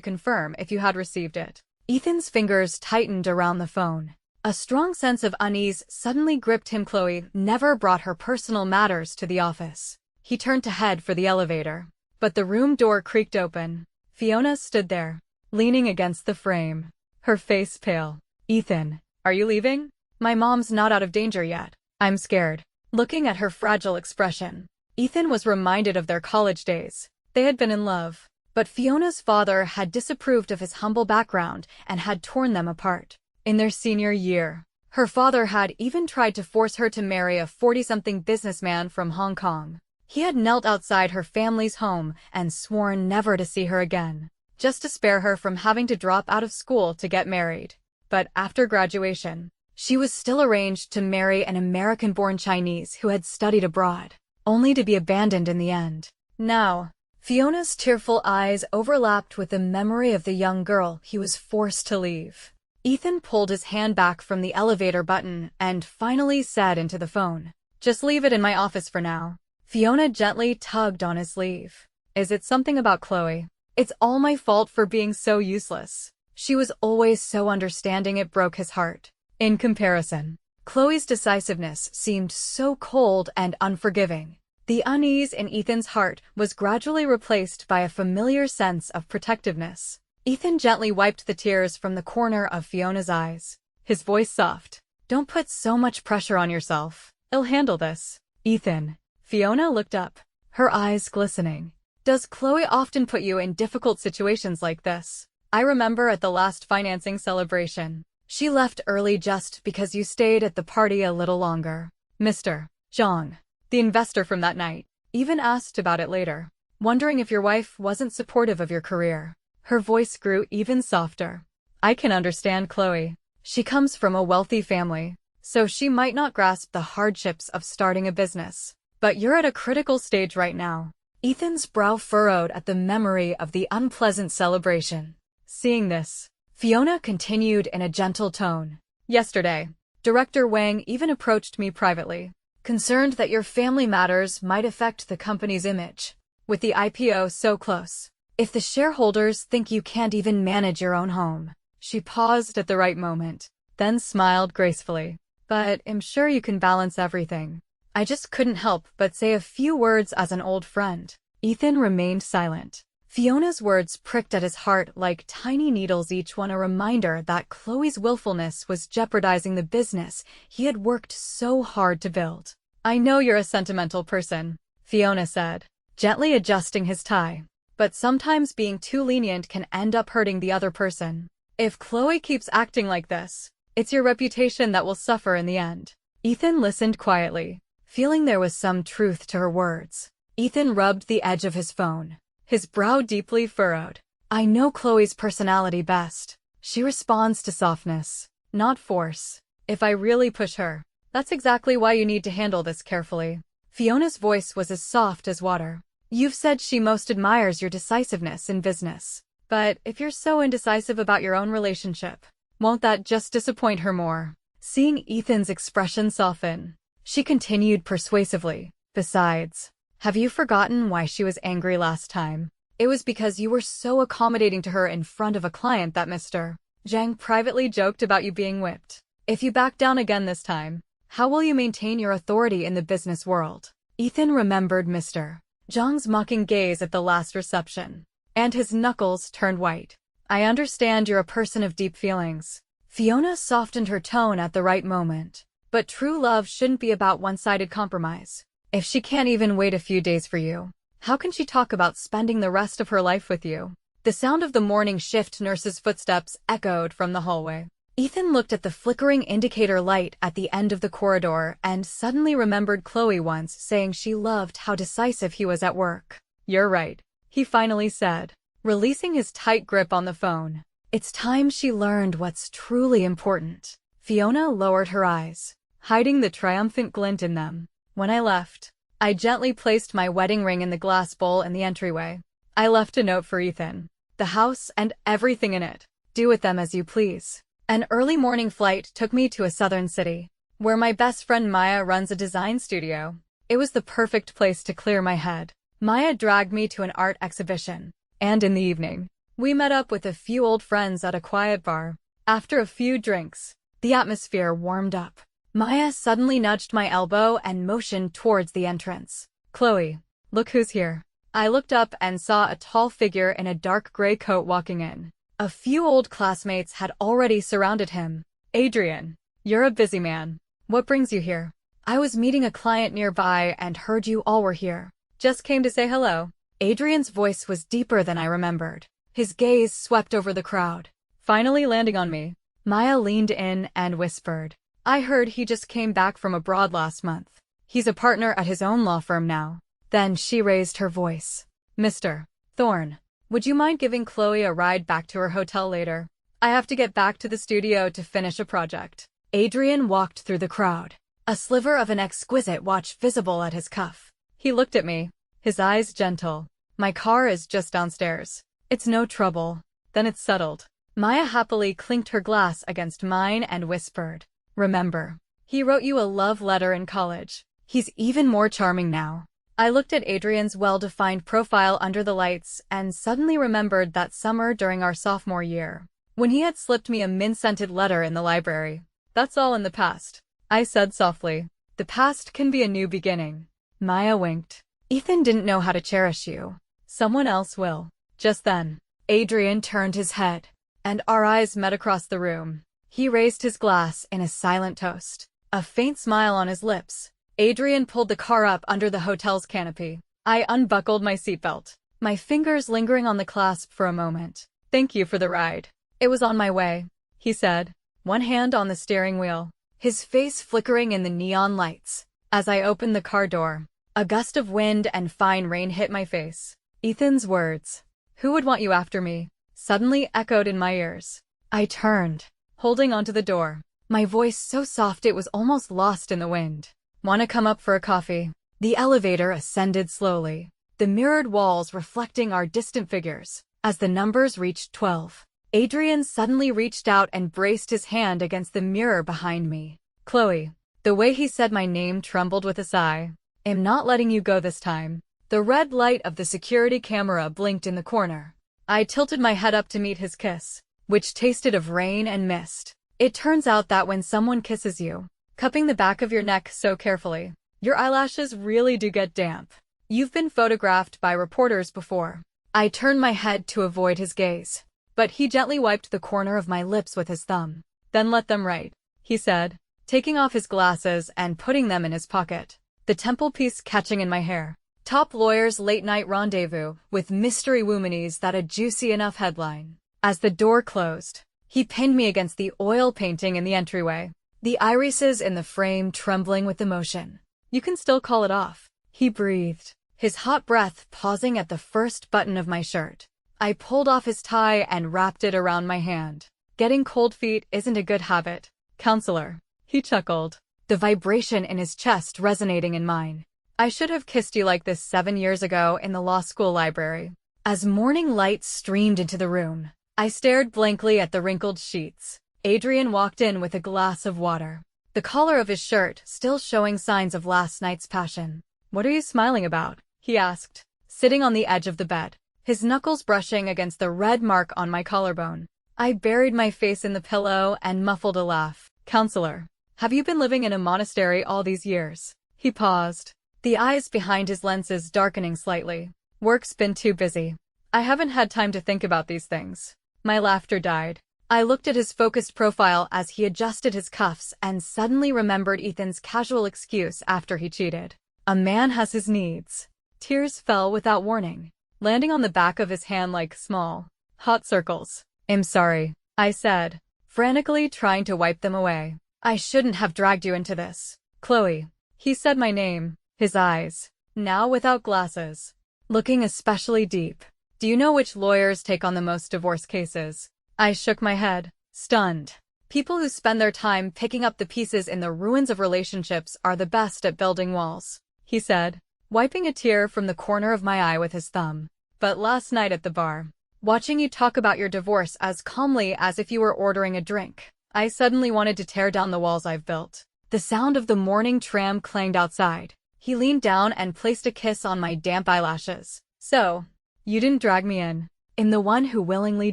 confirm if you had received it. Ethan's fingers tightened around the phone. A strong sense of unease suddenly gripped him. Chloe never brought her personal matters to the office. He turned to head for the elevator, but the room door creaked open. Fiona stood there, leaning against the frame, her face pale. Ethan, are you leaving? My mom's not out of danger yet. I'm scared. Looking at her fragile expression, Ethan was reminded of their college days. They had been in love, but Fiona's father had disapproved of his humble background and had torn them apart. In their senior year, her father had even tried to force her to marry a 40-something businessman from Hong Kong. He had knelt outside her family's home and sworn never to see her again, just to spare her from having to drop out of school to get married. But after graduation, she was still arranged to marry an American-born Chinese who had studied abroad, only to be abandoned in the end. Now, Fiona's tearful eyes overlapped with the memory of the young girl he was forced to leave. Ethan pulled his hand back from the elevator button and finally said into the phone, "Just leave it in my office for now." Fiona gently tugged on his sleeve. "Is it something about Chloe? It's all my fault for being so useless. She was always so understanding." It broke his heart. In comparison, Chloe's decisiveness seemed so cold and unforgiving. The unease in Ethan's heart was gradually replaced by a familiar sense of protectiveness. Ethan gently wiped the tears from the corner of Fiona's eyes, his voice soft. "Don't put so much pressure on yourself. I'll handle this." "Ethan." Fiona looked up, her eyes glistening. "Does Chloe often put you in difficult situations like this? I remember at the last financing celebration, she left early just because you stayed at the party a little longer. Mr. Zhang, the investor from that night, even asked about it later, wondering if your wife wasn't supportive of your career." Her voice grew even softer. "I can understand Chloe. She comes from a wealthy family, so she might not grasp the hardships of starting a business. But you're at a critical stage right now." Ethan's brow furrowed at the memory of the unpleasant celebration. Seeing this, Fiona continued in a gentle tone. "Yesterday, Director Wang even approached me privately, concerned that your family matters might affect the company's image. With the IPO so close, if the shareholders think you can't even manage your own home." She paused at the right moment, then smiled gracefully. "But I'm sure you can balance everything." "I just couldn't help but say a few words as an old friend." Ethan remained silent. Fiona's words pricked at his heart like tiny needles, each one a reminder that Chloe's willfulness was jeopardizing the business he had worked so hard to build. "I know you're a sentimental person," Fiona said, gently adjusting his tie. "But sometimes being too lenient can end up hurting the other person. If Chloe keeps acting like this, it's your reputation that will suffer in the end." Ethan listened quietly, feeling there was some truth to her words. Ethan rubbed the edge of his phone, his brow deeply furrowed. "I know Chloe's personality best. She responds to softness, not force. If I really push her, that's exactly why you need to handle this carefully." Fiona's voice was as soft as water. You've said she most admires your decisiveness in business. But if you're so indecisive about your own relationship, won't that just disappoint her more? Seeing Ethan's expression soften, she continued persuasively. Besides, have you forgotten why she was angry last time? It was because you were so accommodating to her in front of a client that Mr. Zhang privately joked about you being whipped. If you back down again this time, how will you maintain your authority in the business world? Ethan remembered Mr. Zhang's mocking gaze at the last reception, and his knuckles turned white. I understand you're a person of deep feelings. Fiona softened her tone at the right moment. But true love shouldn't be about one-sided compromise. If she can't even wait a few days for you, how can she talk about spending the rest of her life with you? The sound of the morning shift nurse's footsteps echoed from the hallway. Ethan looked at the flickering indicator light at the end of the corridor and suddenly remembered Chloe once saying she loved how decisive he was at work. You're right, he finally said, releasing his tight grip on the phone. It's time she learned what's truly important. Fiona lowered her eyes, hiding the triumphant glint in them. When I left, I gently placed my wedding ring in the glass bowl in the entryway. I left a note for Ethan. The house and everything in it. Do with them as you please. An early morning flight took me to a southern city, where my best friend Maya runs a design studio. It was the perfect place to clear my head. Maya dragged me to an art exhibition, and in the evening, we met up with a few old friends at a quiet bar. After a few drinks, the atmosphere warmed up. Maya suddenly nudged my elbow and motioned towards the entrance. Chloe, look who's here. I looked up and saw a tall figure in a dark gray coat walking in. A few old classmates had already surrounded him. Adrian, you're a busy man. What brings you here? I was meeting a client nearby and heard you all were here. Just came to say hello. Adrian's voice was deeper than I remembered. His gaze swept over the crowd, finally landing on me. Maya leaned in and whispered, I heard he just came back from abroad last month. He's a partner at his own law firm now. Then she raised her voice. Mr. Thorne, would you mind giving Chloe a ride back to her hotel later? I have to get back to the studio to finish a project. Adrian walked through the crowd, a sliver of an exquisite watch visible at his cuff. He looked at me, his eyes gentle. My car is just downstairs. It's no trouble. Then it's settled. Maya happily clinked her glass against mine and whispered, Remember, he wrote you a love letter in college. He's even more charming now. I looked at Adrian's well-defined profile under the lights and suddenly remembered that summer during our sophomore year, when he had slipped me a mint-scented letter in the library. That's all in the past, I said softly. The past can be a new beginning. Maya winked. Ethan didn't know how to cherish you. Someone else will. Just then, Adrian turned his head, and our eyes met across the room. He raised his glass in a silent toast, a faint smile on his lips. Adrian pulled the car up under the hotel's canopy. I unbuckled my seatbelt, my fingers lingering on the clasp for a moment. Thank you for the ride. It was on my way, he said, one hand on the steering wheel, his face flickering in the neon lights. As I opened the car door, a gust of wind and fine rain hit my face. Ethan's words, "Who would want you after me?" suddenly echoed in my ears. I turned, holding onto the door, my voice so soft it was almost lost in the wind. "Wanna come up for a coffee?" The elevator ascended slowly, the mirrored walls reflecting our distant figures. As the numbers reached 12, Adrian suddenly reached out and braced his hand against the mirror behind me. "Chloe." The way he said my name trembled with a sigh. "I'm not letting you go this time." The red light of the security camera blinked in the corner. I tilted my head up to meet his kiss, which tasted of rain and mist. It turns out that when someone kisses you, cupping the back of your neck so carefully, your eyelashes really do get damp. You've been photographed by reporters before. I turned my head to avoid his gaze, but he gently wiped the corner of my lips with his thumb. "Then let them write," he said, taking off his glasses and putting them in his pocket, the temple piece catching in my hair. "Top lawyer's late-night rendezvous with mystery womanies, that a juicy enough headline." As the door closed, he pinned me against the oil painting in the entryway, the irises in the frame trembling with emotion. "You can still call it off," he breathed, his hot breath pausing at the first button of my shirt. I pulled off his tie and wrapped it around my hand. "Getting cold feet isn't a good habit, counselor," he chuckled, the vibration in his chest resonating in mine. I should have kissed you like this 7 years ago in the law school library. As morning light streamed into the room, I stared blankly at the wrinkled sheets. Adrian walked in with a glass of water, the collar of his shirt still showing signs of last night's passion. "What are you smiling about?" he asked, sitting on the edge of the bed, his knuckles brushing against the red mark on my collarbone. I buried my face in the pillow and muffled a laugh. "Counselor, have you been living in a monastery all these years?" He paused, the eyes behind his lenses darkening slightly. "Work's been too busy. I haven't had time to think about these things." My laughter died. I looked at his focused profile as he adjusted his cuffs and suddenly remembered Ethan's casual excuse after he cheated. A man has his needs. Tears fell without warning, landing on the back of his hand like small, hot circles. "I'm sorry," I said, frantically trying to wipe them away. "I shouldn't have dragged you into this." "Chloe." He said my name, his eyes, now without glasses, looking especially deep. "Do you know which lawyers take on the most divorce cases?" I shook my head, stunned. "People who spend their time picking up the pieces in the ruins of relationships are the best at building walls," he said, wiping a tear from the corner of my eye with his thumb. "But last night at the bar, watching you talk about your divorce as calmly as if you were ordering a drink, I suddenly wanted to tear down the walls I've built." The sound of the morning tram clanged outside. He leaned down and placed a kiss on my damp eyelashes. "So, you didn't drag me in." I'm the one who willingly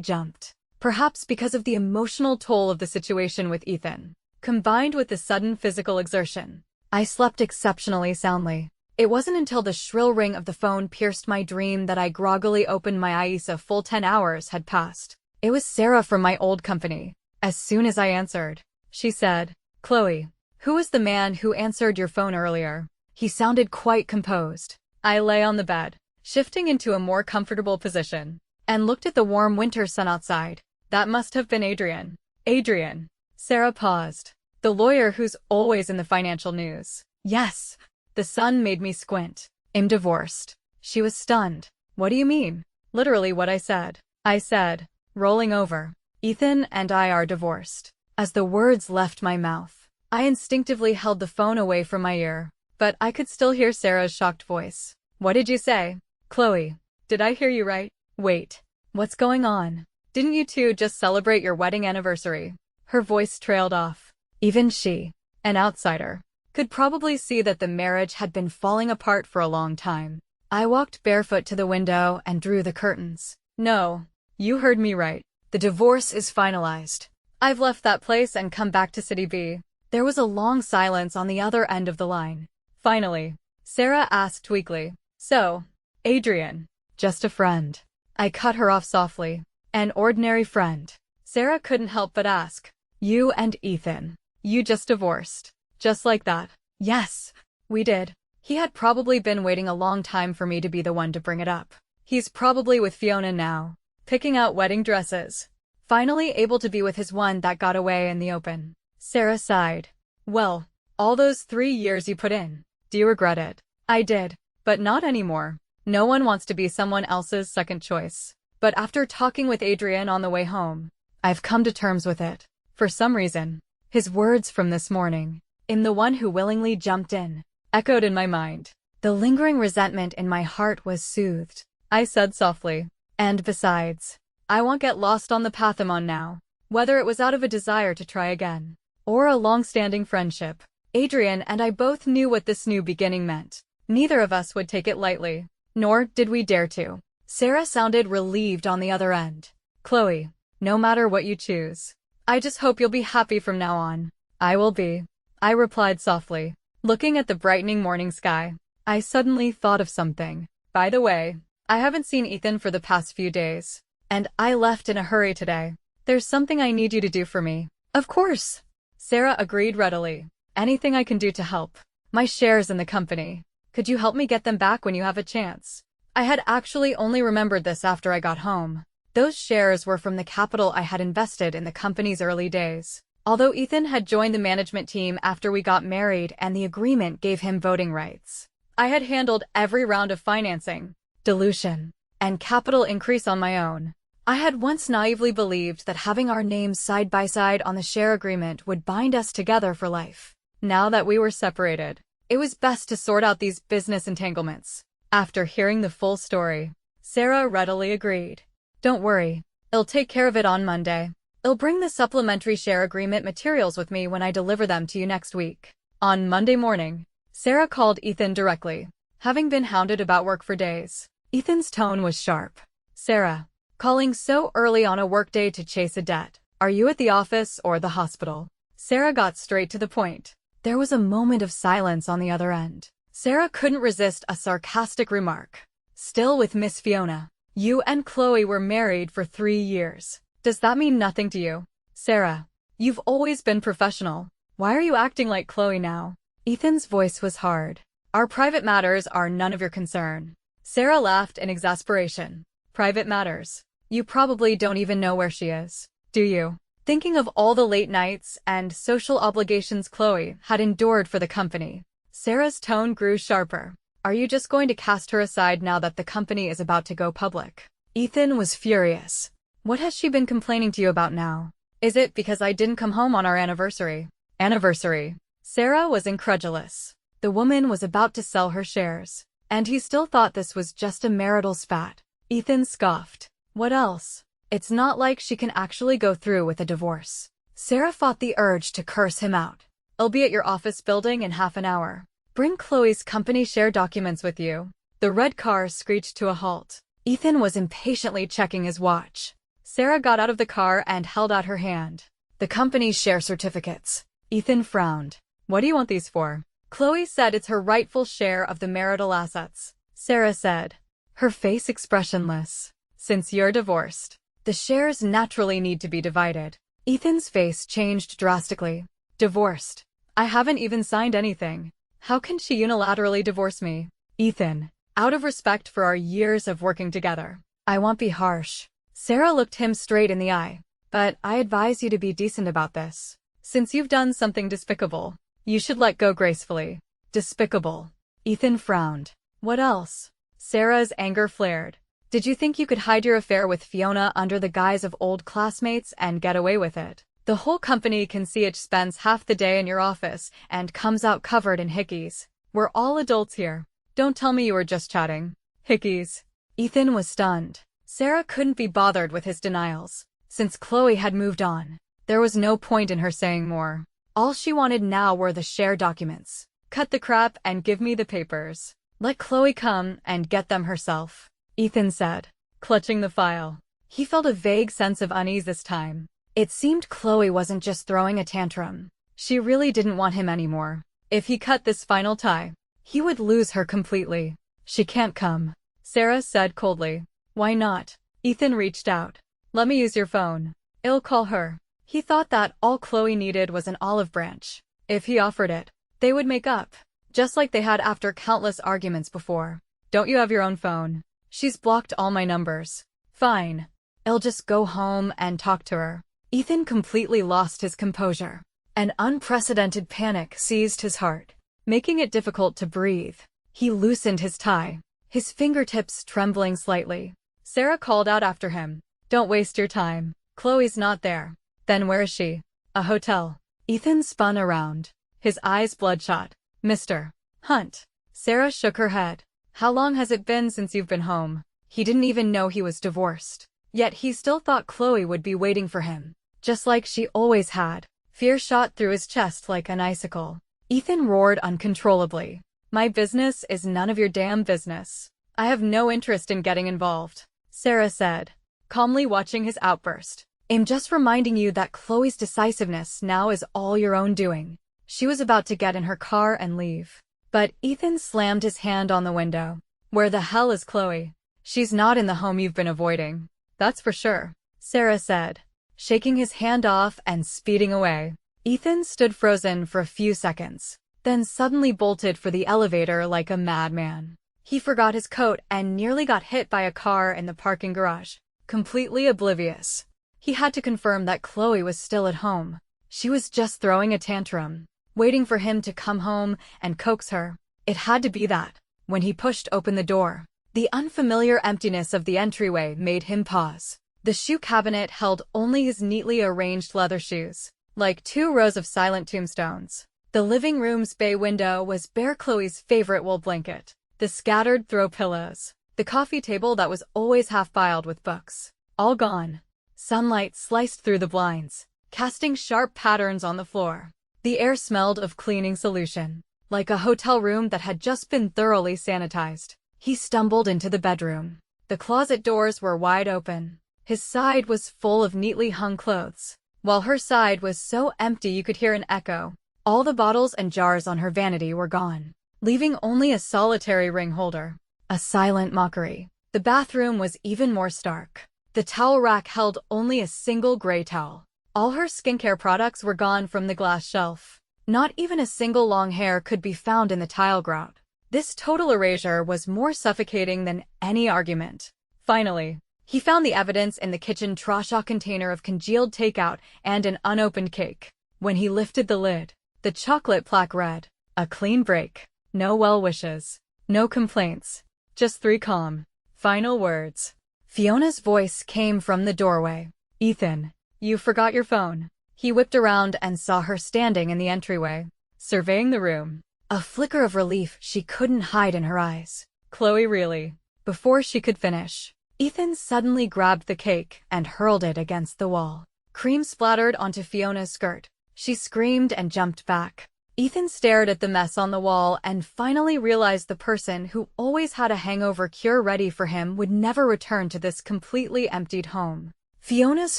jumped. Perhaps because of the emotional toll of the situation with Ethan, combined with the sudden physical exertion, I slept exceptionally soundly. It wasn't until the shrill ring of the phone pierced my dream that I groggily opened my eyes. A full 10 hours had passed. It was Sarah from my old company. As soon as I answered, she said, "Chloe, who was the man who answered your phone earlier?" He sounded quite composed. I lay on the bed, shifting into a more comfortable position, and looked at the warm winter sun outside. "That must have been Adrian." "Adrian?" Sarah paused. "The lawyer who's always in the financial news." "Yes." The sun made me squint. "I'm divorced." She was stunned. "What do you mean?" "Literally what I said," I said, rolling over. "Ethan and I are divorced." As the words left my mouth, I instinctively held the phone away from my ear, but I could still hear Sarah's shocked voice. "What did you say?" "Chloe, did I hear you right?" "Wait, what's going on? Didn't you two just celebrate your wedding anniversary?" Her voice trailed off. Even she, an outsider, could probably see that the marriage had been falling apart for a long time. I walked barefoot to the window and drew the curtains. "No, you heard me right. The divorce is finalized. I've left that place and come back to City B." There was a long silence on the other end of the line. Finally, Sarah asked weakly, "So, Adrian, just a friend?" I cut her off softly. "An ordinary friend." Sarah couldn't help but ask, "You and Ethan, you just divorced? Just like that?" "Yes, we did." He had probably been waiting a long time for me to be the one to bring it up. He's probably with Fiona now, picking out wedding dresses. Finally able to be with his one that got away in the open. Sarah sighed. "Well, all those 3 years you put in, do you regret it?" I did, but not anymore. No one wants to be someone else's second choice. But after talking with Adrian on the way home, I've come to terms with it. For some reason, his words from this morning, "I'm the one who willingly jumped in," echoed in my mind. The lingering resentment in my heart was soothed. I said softly, "And besides, I won't get lost on the path I'm on now." Whether it was out of a desire to try again, or a long-standing friendship, Adrian and I both knew what this new beginning meant. Neither of us would take it lightly, nor did we dare to. Sarah sounded relieved on the other end. "Chloe, no matter what you choose, I just hope you'll be happy from now on." "I will be," I replied softly, looking at the brightening morning sky. I suddenly thought of something. "By the way, I haven't seen Ethan for the past few days, and I left in a hurry today. There's something I need you to do for me." "Of course," Sarah agreed readily. "Anything I can do to help. My shares in the company. Could you help me get them back when you have a chance?" I had actually only remembered this after I got home. Those shares were from the capital I had invested in the company's early days. Although Ethan had joined the management team after we got married and the agreement gave him voting rights, I had handled every round of financing, dilution, and capital increase on my own. I had once naively believed that having our names side by side on the share agreement would bind us together for life. Now that we were separated, It was best to sort out these business entanglements. After hearing the full story, Sarah readily agreed. Don't worry, I'll take care of it on Monday. I'll bring the supplementary share agreement materials with me when I deliver them to you next week. On Monday morning, Sarah called Ethan directly, having been hounded about work for days. Ethan's tone was sharp. Sarah, calling so early on a workday to chase a debt. Are you at the office or the hospital? Sarah got straight to the point. There was a moment of silence on the other end. Sarah couldn't resist a sarcastic remark. Still with Miss Fiona. You and Chloe were married for 3 years. Does that mean nothing to you? Sarah, you've always been professional. Why are you acting like Chloe now? Ethan's voice was hard. Our private matters are none of your concern. Sarah laughed in exasperation. Private matters? You probably don't even know where she is, do you? Thinking of all the late nights and social obligations Chloe had endured for the company, Sarah's tone grew sharper. Are you just going to cast her aside now that the company is about to go public? Ethan was furious. What has she been complaining to you about now? Is it because I didn't come home on our anniversary? Anniversary? Sarah was incredulous. The woman was about to sell her shares, and he still thought this was just a marital spat. Ethan scoffed. What else? It's not like she can actually go through with a divorce. Sarah fought the urge to curse him out. I'll be at your office building in half an hour. Bring Chloe's company share documents with you. The red car screeched to a halt. Ethan was impatiently checking his watch. Sarah got out of the car and held out her hand. The company's share certificates. Ethan frowned. What do you want these for? Chloe said it's her rightful share of the marital assets. Sarah said, her face expressionless. Since you're divorced, the shares naturally need to be divided. Ethan's face changed drastically. Divorced? I haven't even signed anything. How can she unilaterally divorce me? Ethan, out of respect for our years of working together, I won't be harsh. Sarah looked him straight in the eye. But I advise you to be decent about this. Since you've done something despicable, you should let go gracefully. Despicable. Ethan frowned. What else? Sarah's anger flared. Did you think you could hide your affair with Fiona under the guise of old classmates and get away with it? The whole company can see it spends half the day in your office and comes out covered in hickeys. We're all adults here. Don't tell me you were just chatting. Hickeys. Ethan was stunned. Sarah couldn't be bothered with his denials. Since Chloe had moved on, there was no point in her saying more. All she wanted now were the share documents. Cut the crap and give me the papers. Let Chloe come and get them herself, Ethan said, clutching the file. He felt a vague sense of unease this time. It seemed Chloe wasn't just throwing a tantrum. She really didn't want him anymore. If he cut this final tie, he would lose her completely. She can't come, Sarah said coldly. Why not? Ethan reached out. Let me use your phone. I'll call her. He thought that all Chloe needed was an olive branch. If he offered it, they would make up, just like they had after countless arguments before. Don't you have your own phone? She's blocked all my numbers. Fine. I'll just go home and talk to her. Ethan completely lost his composure. An unprecedented panic seized his heart, making it difficult to breathe. He loosened his tie, his fingertips trembling slightly. Sarah called out after him. Don't waste your time. Chloe's not there. Then where is she? A hotel. Ethan spun around, his eyes bloodshot. Mr. Hunt. Sarah shook her head. How long has it been since you've been home? He didn't even know he was divorced. Yet he still thought Chloe would be waiting for him, just like she always had. Fear shot through his chest like an icicle. Ethan roared uncontrollably. My business is none of your damn business. I have no interest in getting involved, Sarah said, calmly watching his outburst. I'm just reminding you that Chloe's decisiveness now is all your own doing. She was about to get in her car and leave. But Ethan slammed his hand on the window. Where the hell is Chloe? She's not in the home you've been avoiding. That's for sure, Sarah said, shaking his hand off and speeding away. Ethan stood frozen for a few seconds, then suddenly bolted for the elevator like a madman. He forgot his coat and nearly got hit by a car in the parking garage, completely oblivious. He had to confirm that Chloe was still at home. She was just throwing a tantrum, waiting for him to come home and coax her. It had to be that. When he pushed open the door, the unfamiliar emptiness of the entryway made him pause. The shoe cabinet held only his neatly arranged leather shoes, like 2 rows of silent tombstones. The living room's bay window was bare Chloe's favorite wool blanket, the scattered throw pillows, the coffee table that was always half-piled with books. All gone. Sunlight sliced through the blinds, casting sharp patterns on the floor. The air smelled of cleaning solution, like a hotel room that had just been thoroughly sanitized. He stumbled into the bedroom. The closet doors were wide open. His side was full of neatly hung clothes, while her side was so empty you could hear an echo. All the bottles and jars on her vanity were gone, leaving only a solitary ring holder. A silent mockery. The bathroom was even more stark. The towel rack held only a single gray towel. All her skincare products were gone from the glass shelf. Not even a single long hair could be found in the tile grout. This total erasure was more suffocating than any argument. Finally, he found the evidence in the kitchen trasha container of congealed takeout and an unopened cake. When he lifted the lid, the chocolate plaque read, "A clean break. No well wishes. No complaints. Just 3 calm, final words." Fiona's voice came from the doorway. "Ethan, you forgot your phone." He whipped around and saw her standing in the entryway, surveying the room. A flicker of relief she couldn't hide in her eyes. "Chloe, really?" Before she could finish, Ethan suddenly grabbed the cake and hurled it against the wall. Cream splattered onto Fiona's skirt. She screamed and jumped back. Ethan stared at the mess on the wall and finally realized the person who always had a hangover cure ready for him would never return to this completely emptied home. Fiona's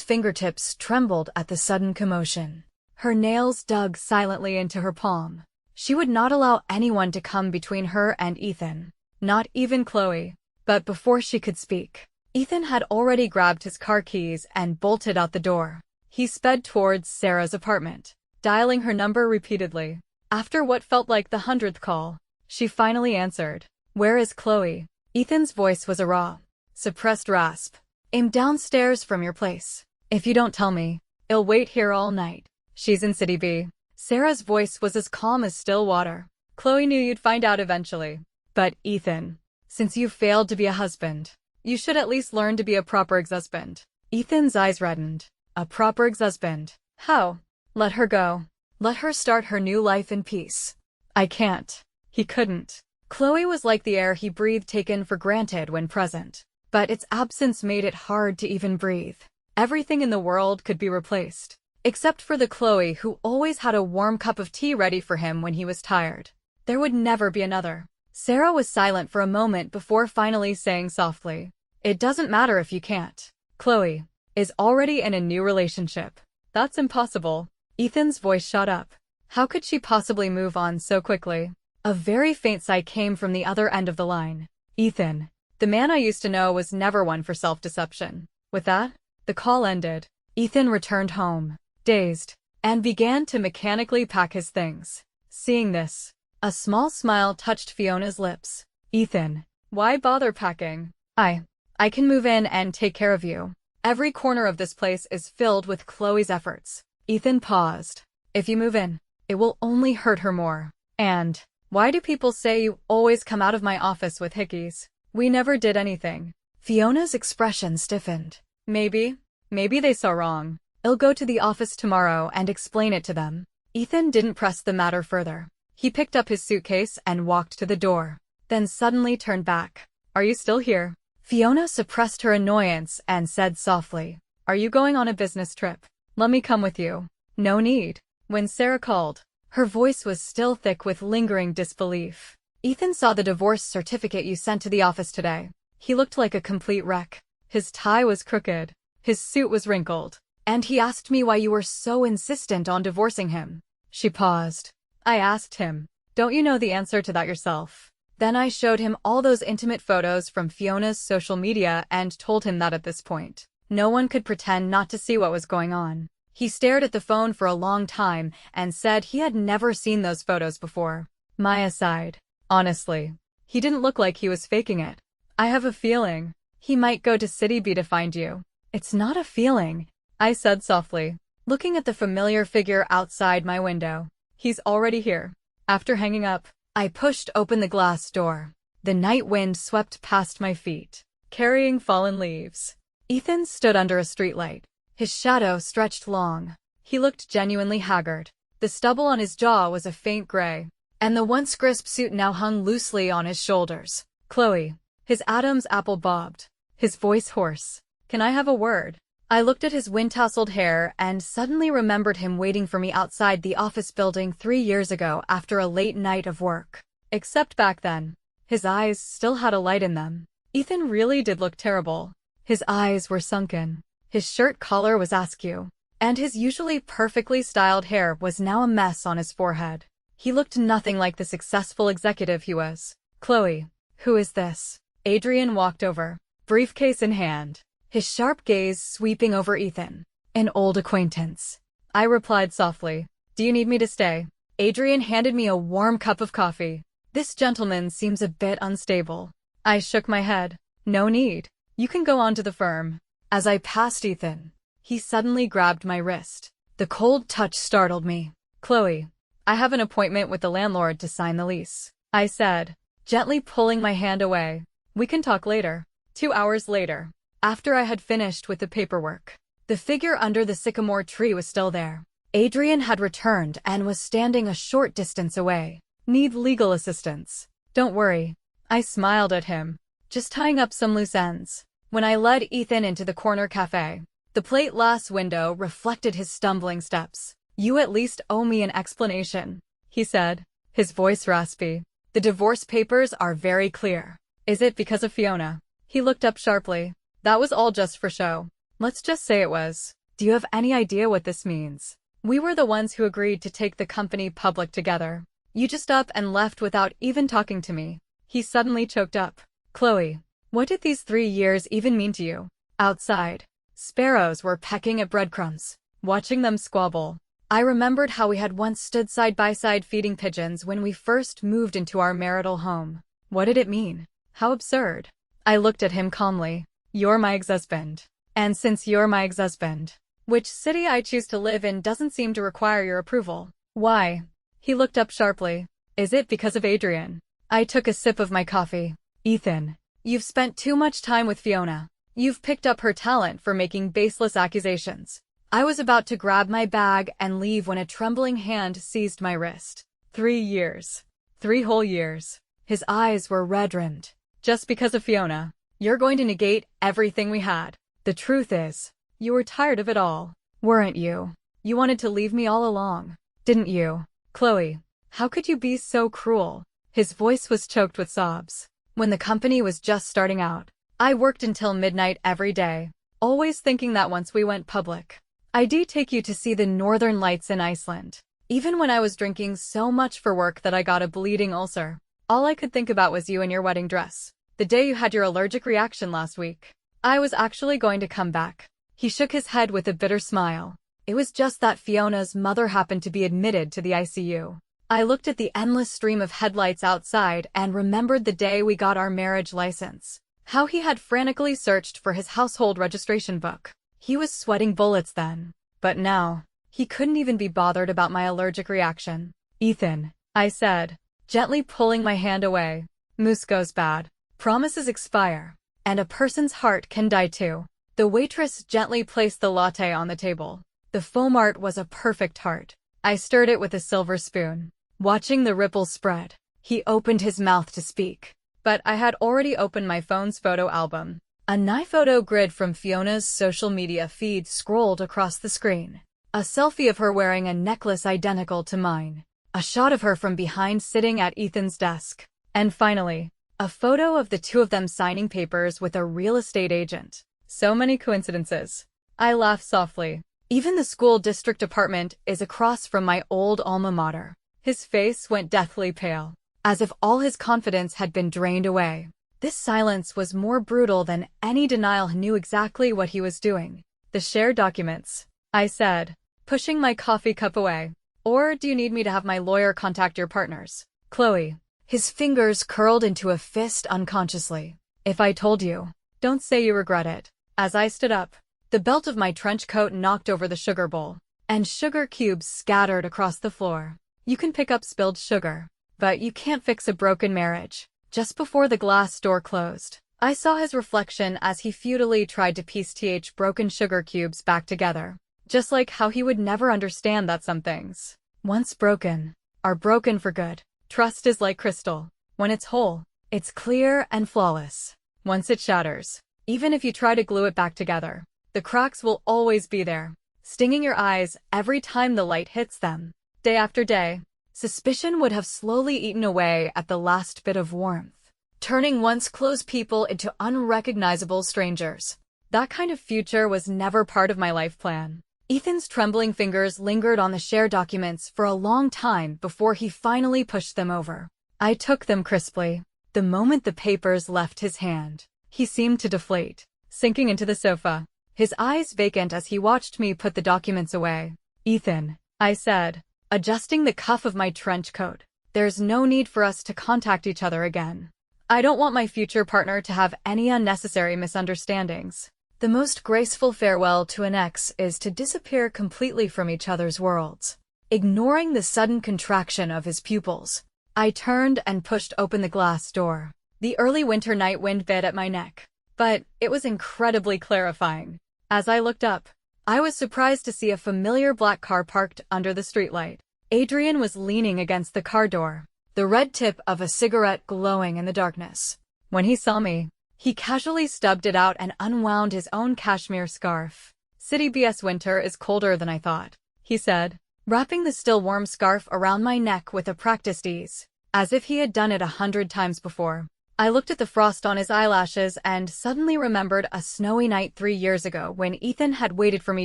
fingertips trembled at the sudden commotion. Her nails dug silently into her palm. She would not allow anyone to come between her and Ethan, not even Chloe. But before she could speak, Ethan had already grabbed his car keys and bolted out the door. He sped towards Sarah's apartment, dialing her number repeatedly. After what felt like the 100th call, she finally answered. "Where is Chloe?" Ethan's voice was a raw, suppressed rasp. "I'm downstairs from your place. If you don't tell me, I'll wait here all night." "She's in City B." Sarah's voice was as calm as still water. "Chloe knew you'd find out eventually. But, Ethan, since you failed to be a husband, you should at least learn to be a proper ex-husband." Ethan's eyes reddened. A proper ex-husband? How? Let her go. Let her start her new life in peace. "I can't." He couldn't. Chloe was like the air he breathed, taken for granted when present. But its absence made it hard to even breathe. Everything in the world could be replaced, except for the Chloe who always had a warm cup of tea ready for him when he was tired. There would never be another. Sarah was silent for a moment before finally saying softly, "It doesn't matter if you can't. Chloe is already in a new relationship." "That's impossible." Ethan's voice shot up. How could she possibly move on so quickly? A very faint sigh came from the other end of the line. "Ethan, the man I used to know was never one for self-deception." With that, the call ended. Ethan returned home, dazed, and began to mechanically pack his things. Seeing this, a small smile touched Fiona's lips. "Ethan, why bother packing? I can move in and take care of you. Every corner of this place is filled with Chloe's efforts." Ethan paused. "If you move in, it will only hurt her more. And why do people say you always come out of my office with hickeys? We never did anything." Fiona's expression stiffened. Maybe they saw wrong. I'll go to the office tomorrow and explain it to them." Ethan didn't press the matter further. He picked up his suitcase and walked to the door, then suddenly turned back. "Are you still here?" Fiona suppressed her annoyance and said softly, "Are you going on a business trip? Let me come with you." "No need." When Sarah called, her voice was still thick with lingering disbelief. "Ethan saw the divorce certificate you sent to the office today. He looked like a complete wreck. His tie was crooked. His suit was wrinkled. And he asked me why you were so insistent on divorcing him." She paused. "I asked him, 'Don't you know the answer to that yourself?' Then I showed him all those intimate photos from Fiona's social media and told him that at this point, no one could pretend not to see what was going on. He stared at the phone for a long time and said he had never seen those photos before." Maya sighed. "Honestly, he didn't look like he was faking it. I have a feeling he might go to City B to find you." "It's not a feeling," I said softly, looking at the familiar figure outside my window. "He's already here." After hanging up, I pushed open the glass door. The night wind swept past my feet, carrying fallen leaves. Ethan stood under a streetlight. His shadow stretched long. He looked genuinely haggard. The stubble on his jaw was a faint gray, and the once crisp suit now hung loosely on his shoulders. Chloe. His Adam's apple bobbed, his voice hoarse. Can I have a word? I looked at his wind-tousled hair and suddenly remembered him waiting for me outside the office building 3 years ago after a late night of work. Except back then, his eyes still had a light in them. Ethan really did look terrible. His eyes were sunken, his shirt collar was askew, and his usually perfectly styled hair was now a mess on his forehead. He looked nothing like the successful executive he was. Chloe, who is this? Adrian walked over, briefcase in hand, his sharp gaze sweeping over Ethan. An old acquaintance. I replied softly. Do you need me to stay? Adrian handed me a warm cup of coffee. This gentleman seems a bit unstable. I shook my head. No need. You can go on to the firm. As I passed Ethan, he suddenly grabbed my wrist. The cold touch startled me. Chloe, I have an appointment with the landlord to sign the lease, I said, gently pulling my hand away. We can talk later. 2 hours later, after I had finished with the paperwork, the figure under the sycamore tree was still there. Adrian had returned and was standing a short distance away. Need legal assistance? Don't worry. I smiled at him, just tying up some loose ends. When I led Ethan into the corner cafe, the plate glass window reflected his stumbling steps. You at least owe me an explanation, he said, his voice raspy. The divorce papers are very clear. Is it because of Fiona? He looked up sharply. That was all just for show. Let's just say it was. Do you have any idea what this means? We were the ones who agreed to take the company public together. You just up and left without even talking to me. He suddenly choked up. Chloe, what did these 3 years even mean to you? Outside, sparrows were pecking at breadcrumbs, watching them squabble. I remembered how we had once stood side by side feeding pigeons when we first moved into our marital home. What did it mean? How absurd. I looked at him calmly. You're my ex-husband. And since you're my ex-husband, which city I choose to live in doesn't seem to require your approval. Why? He looked up sharply. Is it because of Adrian? I took a sip of my coffee. Ethan, you've spent too much time with Fiona. You've picked up her talent for making baseless accusations. I was about to grab my bag and leave when a trembling hand seized my wrist. 3 years. 3 whole years. His eyes were red-rimmed. Just because of Fiona, you're going to negate everything we had. The truth is, you were tired of it all, weren't you? You wanted to leave me all along, didn't you? Chloe, how could you be so cruel? His voice was choked with sobs. When the company was just starting out, I worked until midnight every day, always thinking that once we went public, I'd take you to see the northern lights in Iceland. Even when I was drinking so much for work that I got a bleeding ulcer, all I could think about was you in your wedding dress. The day you had your allergic reaction last week. I was actually going to come back. He shook his head with a bitter smile. It was just that Fiona's mother happened to be admitted to the ICU. I looked at the endless stream of headlights outside and remembered the day we got our marriage license. How he had frantically searched for his household registration book. He was sweating bullets then. But now, he couldn't even be bothered about my allergic reaction. Ethan, I said, gently pulling my hand away. Moose goes bad. Promises expire. And a person's heart can die too. The waitress gently placed the latte on the table. The foam art was a perfect heart. I stirred it with a silver spoon. Watching the ripples spread, he opened his mouth to speak. But I had already opened my phone's photo album. A photo grid from Fiona's social media feed scrolled across the screen. A selfie of her wearing a necklace identical to mine. A shot of her from behind sitting at Ethan's desk. And finally, a photo of the two of them signing papers with a real estate agent. So many coincidences. I laughed softly. Even the school district apartment is across from my old alma mater. His face went deathly pale, as if all his confidence had been drained away. This silence was more brutal than any denial. He knew exactly what he was doing. The shared documents, I said, pushing my coffee cup away. Or do you need me to have my lawyer contact your partners? Chloe. His fingers curled into a fist unconsciously. If I told you, don't say you regret it. As I stood up, the belt of my trench coat knocked over the sugar bowl, and sugar cubes scattered across the floor. You can pick up spilled sugar, but you can't fix a broken marriage. Just before the glass door closed, I saw his reflection as he futilely tried to piece broken sugar cubes back together. Just like how he would never understand that some things once broken, are broken for good. Trust is like crystal. When it's whole, it's clear and flawless. Once it shatters, even if you try to glue it back together, the cracks will always be there, stinging your eyes every time the light hits them. Day after day, suspicion would have slowly eaten away at the last bit of warmth, turning once close people into unrecognizable strangers. That kind of future was never part of my life plan. Ethan's trembling fingers lingered on the share documents for a long time before he finally pushed them over. I took them crisply. The moment the papers left his hand, he seemed to deflate, sinking into the sofa, his eyes vacant as he watched me put the documents away. "Ethan," I said, adjusting the cuff of my trench coat, "there's no need for us to contact each other again. I don't want my future partner to have any unnecessary misunderstandings. The most graceful farewell to an ex is to disappear completely from each other's worlds." Ignoring the sudden contraction of his pupils, I turned and pushed open the glass door. The early winter night wind bit at my neck, but it was incredibly clarifying. As I looked up, I was surprised to see a familiar black car parked under the streetlight. Adrian was leaning against the car door, the red tip of a cigarette glowing in the darkness. When he saw me, he casually stubbed it out and unwound his own cashmere scarf. "City BS winter is colder than I thought," he said, wrapping the still warm scarf around my neck with a practiced ease, as if he had done it 100 times before. I looked at the frost on his eyelashes and suddenly remembered a snowy night 3 years ago when Ethan had waited for me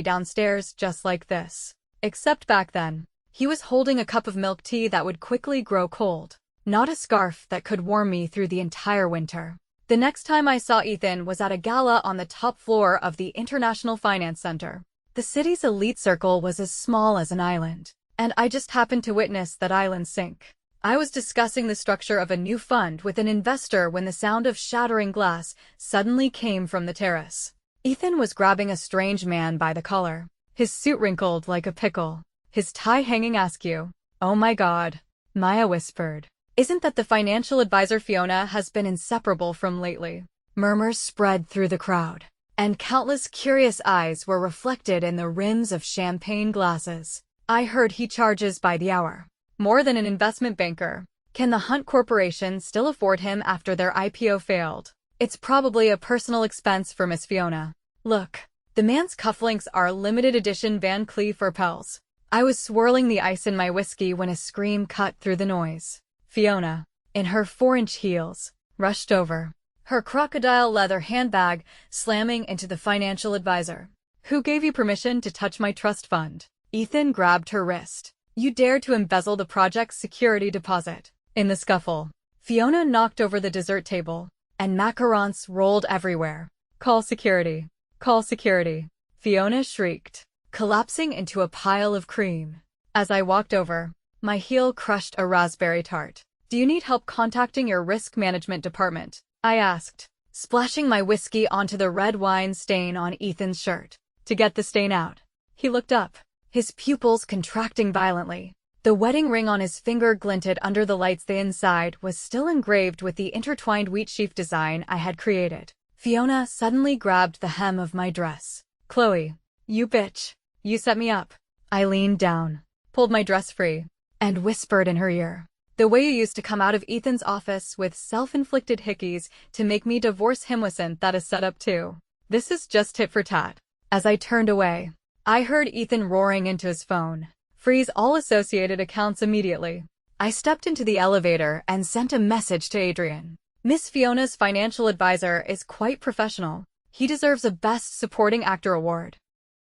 downstairs just like this. Except back then, he was holding a cup of milk tea that would quickly grow cold, not a scarf that could warm me through the entire winter. The next time I saw Ethan was at a gala on the top floor of the International Finance Center. The city's elite circle was as small as an island, and I just happened to witness that island sink. I was discussing the structure of a new fund with an investor when the sound of shattering glass suddenly came from the terrace. Ethan was grabbing a strange man by the collar, his suit wrinkled like a pickle, his tie hanging askew. "Oh my God," Maya whispered. "Isn't that the financial advisor Fiona has been inseparable from lately?" Murmurs spread through the crowd, and countless curious eyes were reflected in the rims of champagne glasses. "I heard he charges by the hour. More than an investment banker. Can the Hunt Corporation still afford him after their IPO failed? It's probably a personal expense for Miss Fiona. Look, the man's cufflinks are limited edition Van Cleef Arpels." I was swirling the ice in my whiskey when a scream cut through the noise. Fiona, in her 4-inch heels, rushed over, her crocodile leather handbag slamming into the financial advisor. "Who gave you permission to touch my trust fund?" Ethan grabbed her wrist. "You dared to embezzle the project's security deposit." In the scuffle, Fiona knocked over the dessert table, and macarons rolled everywhere. "Call security. Call security," Fiona shrieked, collapsing into a pile of cream. As I walked over, my heel crushed a raspberry tart. "Do you need help contacting your risk management department?" I asked, splashing my whiskey onto the red wine stain on Ethan's shirt. "To get the stain out." He looked up, his pupils contracting violently. The wedding ring on his finger glinted under the lights. The inside was still engraved with the intertwined wheat sheaf design I had created. Fiona suddenly grabbed the hem of my dress. "Chloe, you bitch. You set me up." I leaned down, pulled my dress free, and whispered in her ear, "The way you used to come out of Ethan's office with self-inflicted hickeys to make me divorce him wasn't that a setup too? This is just tit for tat." As I turned away, I heard Ethan roaring into his phone. "Freeze all associated accounts immediately." I stepped into the elevator and sent a message to Adrian. "Miss Fiona's financial advisor is quite professional. He deserves a Best Supporting Actor award."